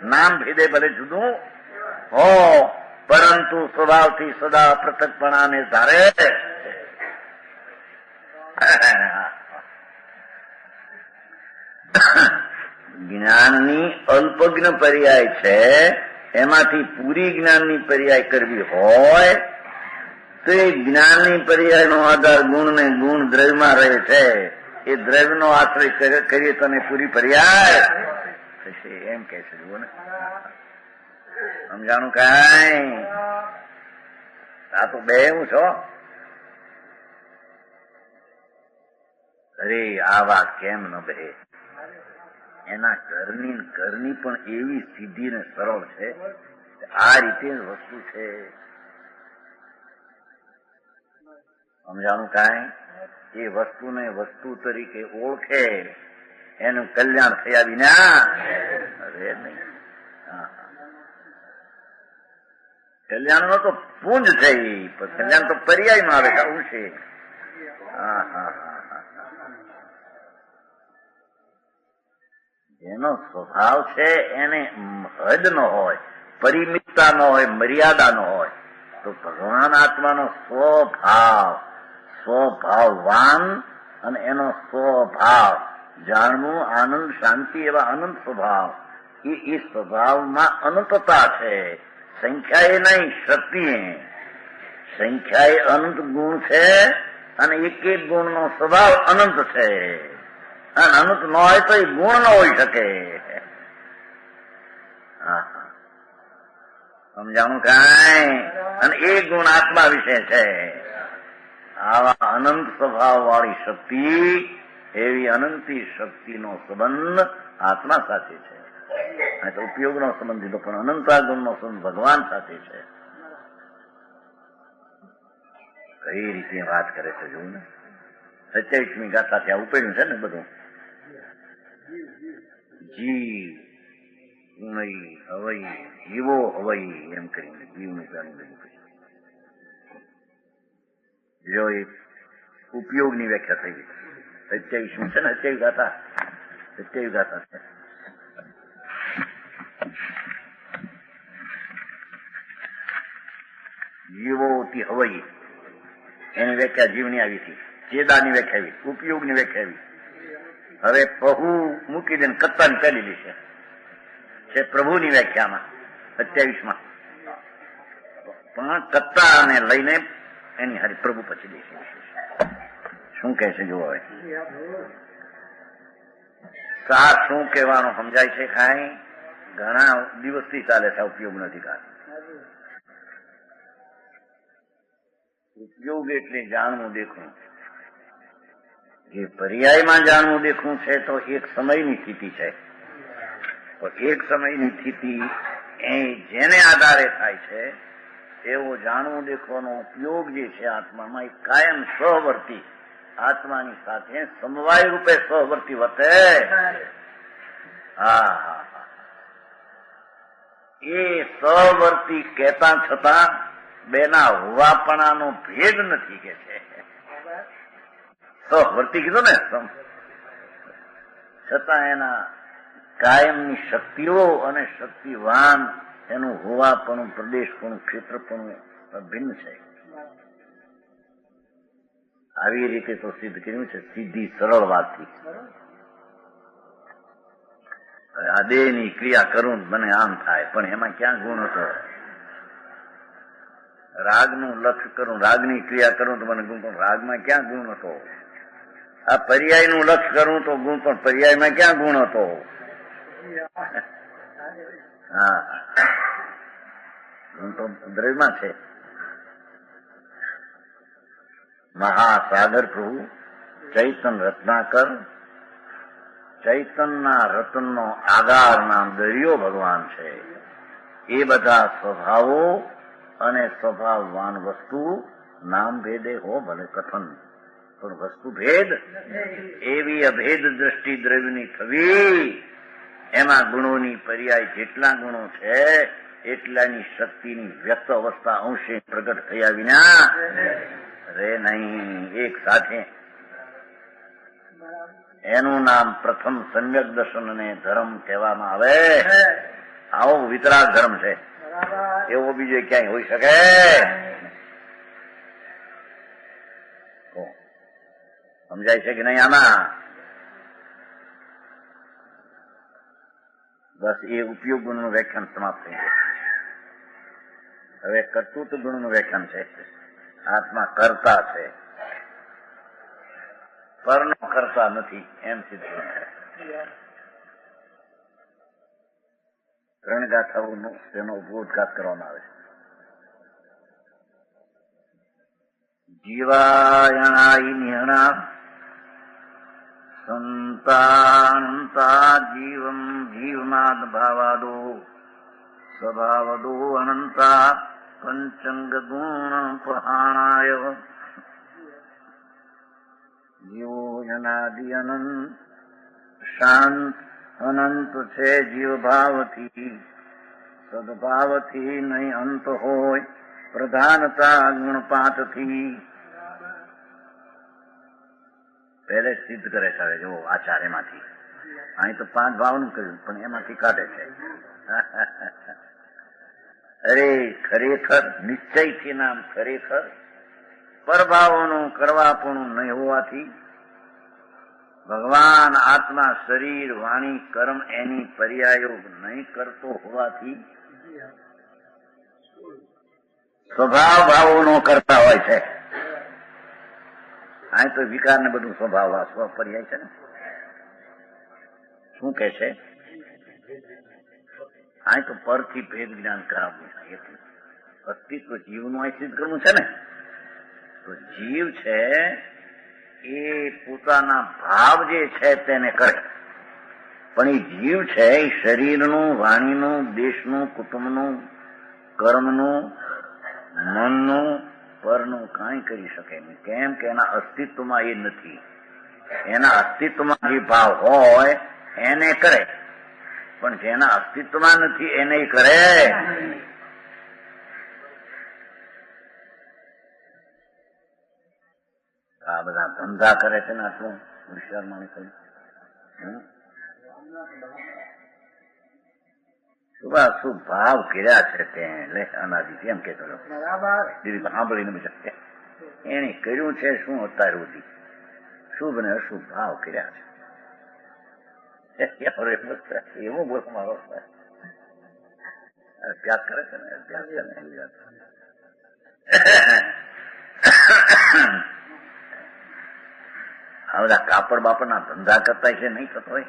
નામ ભેદે ભલે જુદું હો, પરંતુ સ્વભાવથી સદા પૃથકપણાને ધારે. જ્ઞાનની અલ્પજ્ઞ પર્યાય છે, એમાંથી પૂરી જ્ઞાનની પર્યાય કરવી હોય તો એ જ્ઞાનની પર્યાયનો આધાર ગુણ ને ગુણ દ્રવ્યમાં રહે છે. એ દ્રવ્યનો આશ્રય કરીએ તો પૂરી પર્યાય થશે, એમ કે છે. જુઓ ને, સમજાણું કાંઈ? આ તો બે હું છો. અરે આ વાત કેમ ન બે? એના ઘરની પણ એવી સીધી ને સરળ છે. આ રીતે વસ્તુ છે. સમજાણું કાંઈ? એ વસ્તુને વસ્તુ તરીકે ઓળખે એનું કલ્યાણ થયા વિના અરે નહીં. કલ્યાણ નો તો પુંજ છે, કલ્યાણ તો પર્યાયમાં આવે. આવું છે. જેનો સ્વભાવ છે એને હદ ન હોય, પરિમિતતા ન હોય, મર્યાદા ન હોય, તો ભગવાન આત્માનો સ્વભાવવાન અને એનો સ્વભાવ જાણવું, આનંદ શાંતિ એવા અનંત સ્વભાવ, એ સ્વભાવમાં અનંતતા છે. સંખ્યાએ નહીં, શક્તિએ. સંખ્યાએ અનંત ગુણ છે અને એક એક ગુણનો સ્વભાવ અનંત છે. અને અનંત ન હોય તો એ ગુણ ન હોઈ શકે. સમજાણું કાંઈ? અને એ ગુણ આત્મા વિશે છે. આવા અનંત સ્વભાવ વાળી શક્તિ, એવી અનંતી શક્તિનો સંબંધ આત્મા સાથે છે. તો ઉપયોગનો સંબંધ દીધો, પણ અનંતા ગુણનો સંબંધ ભગવાન સાથે છે. કઈ રીતે વાત કરે છે જોવું ને. 27મી ગાથા ત્યાં ઉપેડ્યું છે ને બધું. જીવ ઉણઈ હવઈ જીવો હવઈ એમ કરીને જીવનું જાણી બધું કહ્યું. જો એ ઉપયોગની વ્યાખ્યા થઈ ગઈ. 27મી છે ને, 27 ગાથા, 27 ગાથા છે. જીવોથી હવઈ એની વ્યાખ્યા જીવની આવી હતી, ચેદાની વ્યાખ્યા આવી, ઉપયોગની વ્યાખ્યા આવી. હવે પહુ મૂકી દે કત્તાની પહેલી છે પ્રભુની વ્યાખ્યામાં 27માં. પણ કત્તાને લઈને એની હારી પ્રભુ પછી દેશે. શું કહે છે જોવો હવે. સાર શું કહેવાનું સમજાય છે કાંઈ? ઘણા દિવસથી ચાલે છે, ઉપયોગ નથી કરતો. ઉપયોગ એટલે જાણવું દેખવું. જે પર્યાયમાં જાણવું દેખવું છે તો એક સમયની સ્થિતિ છે. તો એક સમયની સ્થિતિ એ જેને આધારે થાય છે એવો જાણવું દેખવાનો ઉપયોગ જે છે આત્મામાં, એ કાયમ સહવર્તી આત્માની સાથે સમવાય રૂપે સહવર્તી વર્તે. હા, એ સહવર્તી કહેતા છતાં બેના હોવાપણાનો ભેદ નથી કે છે. સહવર્તી કીધું ને, છતાં એના કાયમની શક્તિઓ અને શક્તિવાન એનું હોવાપણું, પ્રદેશપણું, ક્ષેત્રપણું ભિન્ન છે. આવી રીતે તો સિદ્ધ કર્યું છે સીધી સરળ વાતથી. આ દેહની ક્રિયા કરું મને આમ થાય, પણ એમાં ક્યાં ગુણ હતો? રાગનું લક્ષ્ય કરું, રાગની ક્રિયા કરું તો મને ગુણ, પણ રાગમાં ક્યાં ગુણ હતો? આ પર્યાયનું લક્ષ્ય કરું તો ગુણ, પણ પર્યાયમાં ક્યાં ગુણ હતો? હા, ગુણ તો દ્રવ્યમાં છે. મહાસાગર પ્રભુ ચૈતન રત્નાકર, ચૈતનના રતનનો આધાર નામ દરિયો ભગવાન છે. એ બધા સ્વભાવો અને સ્વભાવવાન વસ્તુ નામ ભેદે હો ભલે કથન, પણ વસ્તુ ભેદ એવી અભેદ દ્રષ્ટિ દ્રવ્યની થવી. એમાં ગુણોની પર્યાય જેટલા ગુણો છે એટલાની શક્તિની વ્યક્ત અવસ્થા અંશે પ્રગટ થયા વિના રે નહીં એક સાથે. એનું નામ પ્રથમ સમ્યક દર્શન અને ધર્મ કહેવામાં આવે. આવો વિતરાગ ધર્મ છે, એવો બીજો ક્યાંય હોઈ શકે? સમજાય છે કે નહીં? આમાં બસ એ ઉપયોગ ગુણનું વ્યાખ્યાન સમાપ્ત થઈ ગયું. હવે કર્તૃત્વ ગુણનું વ્યાખ્યાન છે. આત્મા કરતા છે, પરનો કરતા નથી, એમ સિદ્ધ છે. ત્રણ ગાથાઓનો તેનો ઉદ્ઘાત કરવામાં આવે છે. જીવાયણાઈ નિહણા સંતાનંતા જીવમ જીવનાદ ભાવાદો સ્વભાવદો અનંતા પંચંગ ગુણ પ્રહાણાય જીવો જનાદિ અનંત શાંત અનંત છે. જીવ ભાવથી સદભાવથી નહીં અંત હોય, પ્રધાનતા ગુણપાતથી. પહેલે સિદ્ધ કરે છે. હવે જો આચાર્યમાંથી અહીં તો 5 ભાવનું કર્યું, પણ એમાંથી કાઢે છે. અરે ખરેખર નિશ્ચયથી નામ ખરેખર પરભાવોનું કરવાપણું નહીં હોવાથી, ભગવાન આત્મા શરીર વાણી કર્મ એની પર્યાયો નહીં કરતો હોવાથી સ્વભાવ ભાવોનો કરતા હોય છે. અહીં તો વિકાર ને બધું સ્વભાવ સ્વ પર્યાય છે ને. શું કે છે? અહીં તો પરથી ભેદ જ્ઞાન કરાવવું છે. અસ્તિત્વ જીવનું અહીં સિદ્ધ કરવું છે ને. તો જીવ છે એ પોતાના ભાવ જે છે તેને કરે, પણ એ જીવ છે એ શરીરનું, વાણીનું, દેશનું, કુટુંબનું, કર્મનું, મનનું, પરનું કાંઈ કરી શકે નહીં. કેમ કે એના અસ્તિત્વમાં એ નથી. એના અસ્તિત્વમાં જે ભાવ હોય એને કરે, પણ જેના અસ્તિત્વમાં નથી એને કરે. આ બધા ધંધા કરે છે ને આટલું હોશિયાર માણસ શું ભાવ કર્યા છે તે અનાદિ એમ કે સાંભળીને બધા એને કર્યું છે શું અત્યાર સુધી શુભ ને અશુભ ભાવ કર્યા છે. એવું બોલ મારો અભ્યાસ કરે છે ને, અભ્યાસ કરે આ બધા કાપડ બાપડ ના ધંધા કરતા છે નહીં થતો હોય.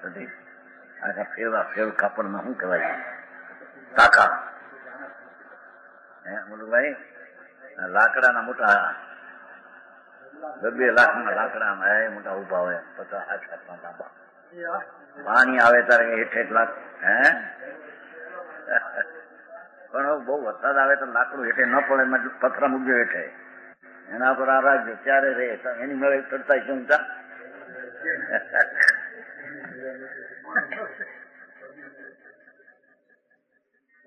આખા ફેરવા ફેર કાપડમાં શું કહેવાય ટાકા બોલું ભાઈ લાકડાના મોટા 2 લાખના લાકડામાં મોટા ઉભા હોય 50 હાથમાં લાંબા પાણી આવે ત્યારે હેઠ લાખ પણ બહુ વરસાદ આવે તો લાકડું હેઠે ન પડે પથરા મૂક્યો હેઠે એના પર આ રાખજો ત્યારે રે એની મેળે ચડતા ઊંચા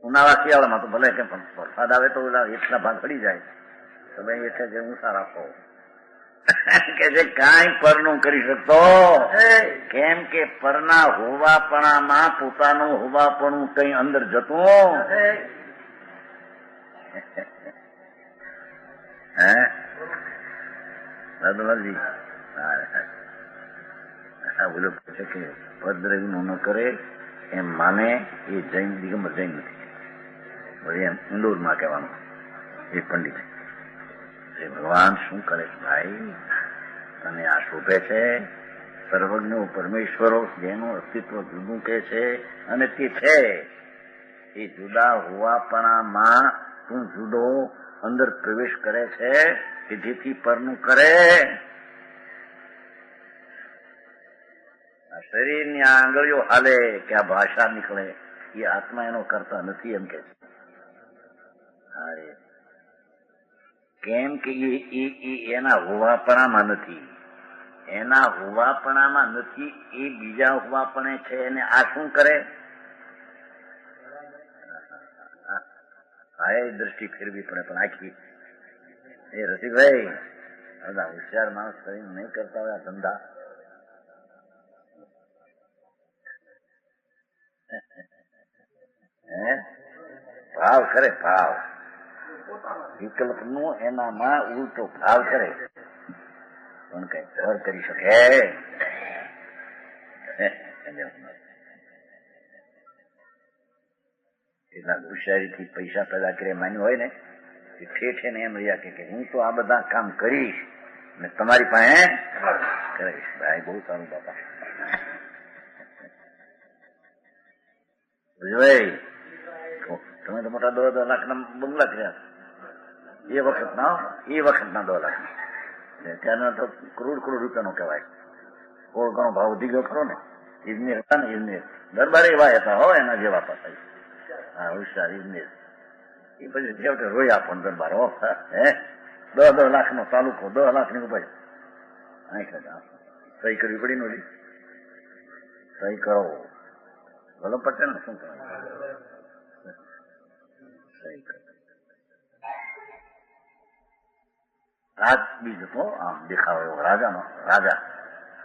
ઉનાળા શિયાળામાં તો ભલે કેમ પણ વરસાદ આવે તો એટલા ભાગ પડી જાય તો ભાઈ એટલે જે ઊંચા રાખો કે જે કાંઈ પર નું કરી શકતો કેમ કે પરના હોવાપણામાં પોતાનું હોવાપણું કઈ અંદર જતું દાદુલાલજી બોલો છે કે ભદ્રનું ન કરે એમ માને એ જૈન દિગંબર જૈન નથી એમ ઇન્દોરમાં કહેવાનું એ પંડિત ભગવાન શું કરે છે ભાઈ અને આ શોભે છે સર્વજ્ઞ પરમેશ્વરો જેનું અસ્તિત્વ જુદું કે છે અને તે છે એ જુદા હોવાપણામાં તું જુદો અંદર પ્રવેશ કરે છે કે જેથી પરનું કરે આ શરીરની આંગળીઓ હાલે કે આ ભાષા નીકળે એ આત્મા એનો કરતા નથી એમ કે કેમ કે એના હોવાપણામાં નથી એના હોવાપણામાં નથી એ બીજા હોવાપણે છે એને આ શું કરે હા એ દ્રષ્ટિ ફેરવી પડે પણ આખી એ રસિકભાઈ બધા હોશિયાર માણસ કરીને નહીં કરતા હોય આ ધંધા ભાવ કરે ભાવ વિકલ્પ નું એનામાં ઉલટો ભાવ કરે પણ કઈ ઘર કરી શકે એટલા હોશિયારીથી પૈસા પેદા કરે માન્યું હોય ને એ ઠેઠે ને એમ રહ્યા કે હું તો આ બધા કામ કરીશ ને તમારી પાસે કરીશ ભાઈ બહુ સારું બાપા ભાઈ તમે તો મોટા 2 લાખના બંગલા કર્યા એ વખતના 2 લાખ ત્યાંના તો કરોડ રૂપિયાનો કહેવાય કોળ ઘણો ભાવ વધી ગયો ખરો ને ઇજનેર હતા ને ઇજનેર દરબારે એવા હતા હો એના જેવા પાછા હા હોશિયાર ઇજનેર એ પછી છેવટે રોયા પણ દરબાર હો હે 10 લાખનો તાલુકો 10 લાખની ઉપર સહી કરવી પડી નોડી સહી કરો ભલો પટેલ ને શું કરવાનું સહી કરો રાજ બીજ હતો આમ દેખાવ એવો રાજાનો રાજા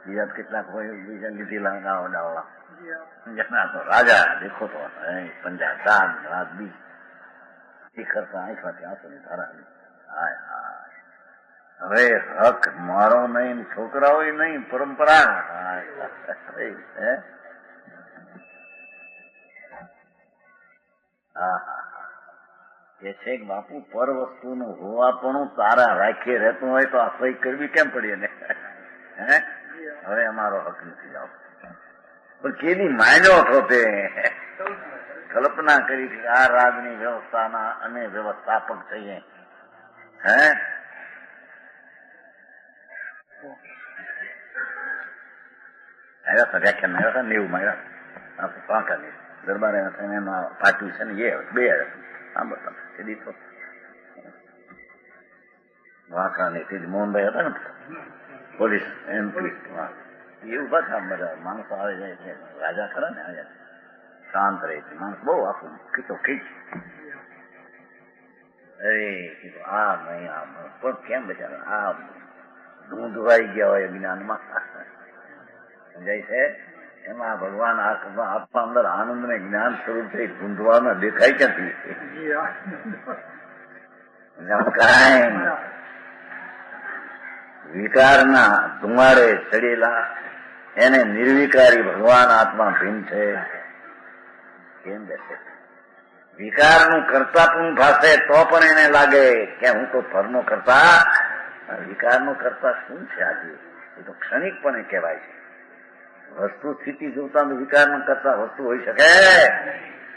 બીજા કેટલાક હોય બીજા લીધેલા ડાવડા તો રાજા દેખો તો પંજા દાન રાત બીજ એ કરતા આંખમાંથી આંસુની ધારા હવે હક મારો નહીં છોકરાઓ નહીં પરંપરા એ છે કે બાપુ પર વસ્તુનું હોવાપણું તારા રાખીએ રહેતું હોય તો આ સહી કરવી કેમ પડી ને હે હવે અમારો હક નથી આવતો પણ કેની માન્યો હતો તે કલ્પના કરી કે આ રાજની વ્યવસ્થાના અને વ્યવસ્થાપક થઈએ હે આવ્યા હતા વ્યાખ્યાન આવ્યા હતા 90 માં આવ્યા પાંકાની દરબાર એમાં પાટિયું છે ને એ 2 આવ્યા દીધો વાંકાની તે મોહનભાઈ હતા ને પોલીસ એમપી એ ઉભા થયા બધા માણસો આવી જાય છે રાજા ખરા ને આવ્યા શાંત રહે છે માણસ બહુ આખું ખીચો ખીચ અરે કીધું આ નહીં આ પણ કેમ બચારા આ ધૂંધવાઈ ગયા હોય જ્ઞાનમાં સમજાય છે એમાં ભગવાન આત્મા અંદર આનંદ ને જ્ઞાન સ્વરૂપ થઈ ધૂંધવામાં દેખાય ક્યાંથી કાંઈ વિકારના ધુમાડે ચડેલા એને નિર્વિકારી ભગવાન આત્મા ભીન છે કેમ બેસે વિકારનું કરતાપણું ભાષે તો પણ એને લાગે કે હું તો ફરનો કરતા વિકારનો કરતા શું છે આજે એ તો ક્ષણિકપણે કહેવાય છે વસ્તુ સ્થિતિ જોતા વિકાર ન કરતા વસ્તુ હોઈ શકે?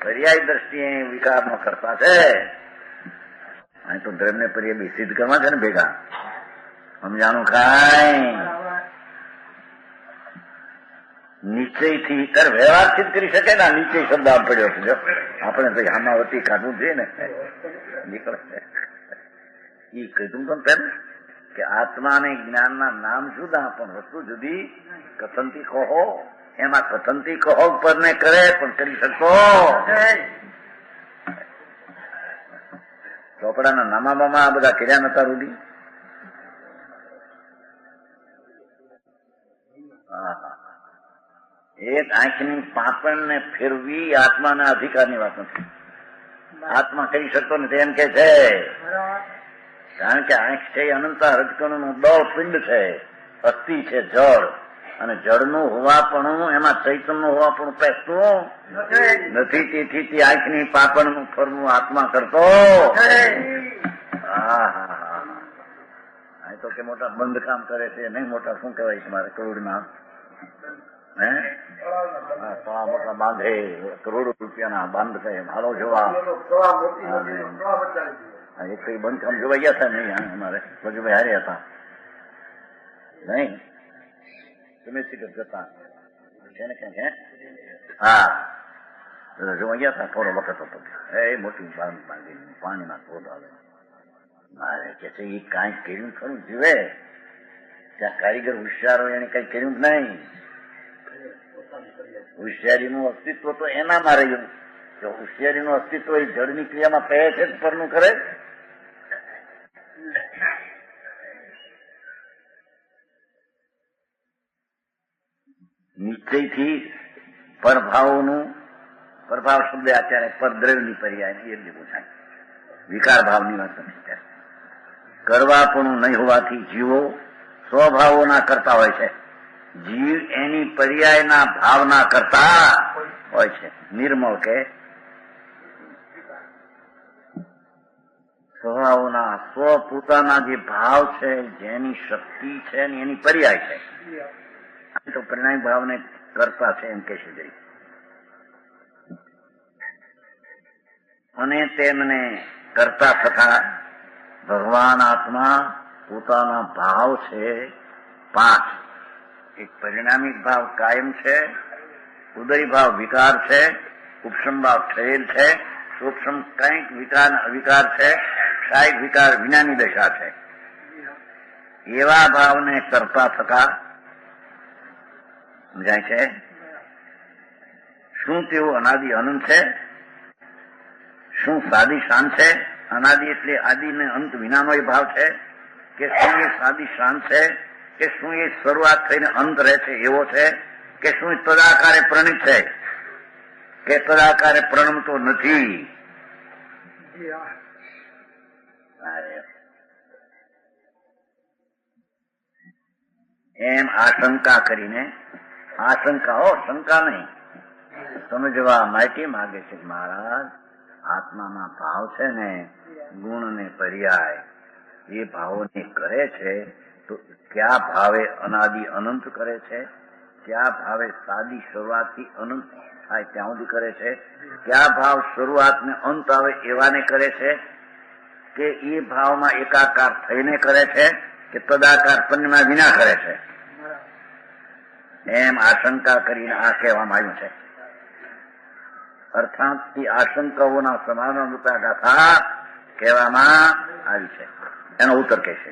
પર્યાય દ્રષ્ટિએ વિકાર ન કરતા છે. અહીં તો ધર્મ ને પર્યાય સિદ્ધ કરવા છે ને ભેગા. સમજાણું કાંઈ નિશ્ચયથી તાર વ્યવહાર સિદ્ધ કરી શકે ને. નિશ્ચય શબ્દ આમ પડ્યો છે. જો આપણે તો હામાવતી કાઢવું જોઈએ ને નીકળે એ કીધું તો તેમ કે આત્મા અને જ્ઞાનના નામ જુદા પણ વસ્તુ જુદી. કથનથી કહો એમાં કથનથી કહો પર ને કરે પણ કરી શકતો. ચોપડાના નામામાં આ બધા કર્યા નતા રૂડી. એક આંખની પાંપણને ફેરવી આત્માના અધિકારની વાત નથી. આત્મા કરી શકતો નથી એમ કે છે. કારણ કે આંખ છે અનંતા રજકણનું દળ પિંડ છે, અસ્થિ છે જળ, અને જળનું હોવાપણું એમાં ચૈતનનું હોવાપણું પેસતું નથી. તેથી તે આંખની પાપણનું ફરવું આત્મા કરતો. અહીં તો કે મોટા બંધ કામ કરે છે નહીં. મોટા શું કહેવાય તમારે કરોડના થોડા મોટા બાંધે કરોડો રૂપિયાના બાંધ કહે ભાડો જોવા. એક કઈ બંધકામ જોવા ગયા હતા નહીં અમારે વજુભાઈ હારે હતા નહીં. તમે શીખર જતા છે ને ક્યાંક? હા જોવા ગયા હતા. થોડો વખત હતો એ મોટી બાંધ બાંધી પાણીમાં ધોધ આવે. મારે કે છે એ કાંઈ કર્યું ખરું જીવે. ત્યાં કારીગર હોશિયાર હોય એને કઈ કર્યું જ નહીં. હોશિયારીનું અસ્તિત્વ તો એનામાં રહ્યું. જો હોશિયારીનું અસ્તિત્વ એ જળની ક્રિયામાં પહે છે પરનું કરે. નિશ્ચયથી પરભાવ શબ્દ અત્યારે પરદ્રવ્યની પર્યાય એટલે પૂછાય. વિકાર ભાવની વાત નથી. કરવાપણું નહીં હોવાથી જીવો સ્વભાવોના કરતા હોય છે. જીવ એની પર્યાયના ભાવના કરતા હોય છે. નિર્મળ કે સ્વભાવના સ્વ પોતાના જે ભાવ છે, જેની શક્તિ છે એની પર્યાય છે. તો પરિણામ ભાવને કરતા છે એમ કે છે. અને તેમને કરતા થતા ભગવાન આત્મા પોતાના ભાવ છે 5. એક પરિણામિક ભાવ કાયમ છે, ઉદય ભાવ વિકાર છે, ઉપશમ ભાવ ઠરેલ છે, સૂક્ષ્મ કંઈક વિકાર અવિકાર છે, ક્ષાયિક વિકાર વિનાની દશા છે. એવા ભાવને કરતા થતા સમજાય છે. શું તેઓ અનાદિ અનંત છે? શું સાદી શાંત છે? અનાદિ એટલે આદિ ને અંત વિનાનો એ ભાવ છે કે શું એ સાદી શાંત છે કે શું એ શરૂઆત થઈને અંત રહે છે એવો છે કે શું એ તદાકારે પ્રણિત છે કે તદાકારે પ્રણમતો નથી? એમ આશંકા કરીને, આશંકા શંકા નહીં, સમજવા માટે માગે છે મહારાજ આત્માના ભાવ છે ને ગુણ ને પર્યાય એ ભાવોને કરે છે તો કયા ભાવે અનાદિ અનંત કરે છે, કયા ભાવે સાદી શરૂઆતથી અનંત થાય ત્યાં સુધી કરે છે, કયા ભાવ શરૂઆત ને અંત આવે એવાને કરે છે કે એ ભાવમાં એકાકાર થઈને કરે છે કે તદાકાર પન્યમાં વિના કરે છે. એમ આશંકા કરીને આ કહેવામાં આવ્યું છે. અર્થાત તે આશંકાઓના સમાધાન રૂપા ગાથા કહેવામાં આવી છે. એનો ઉત્તર કહેશે.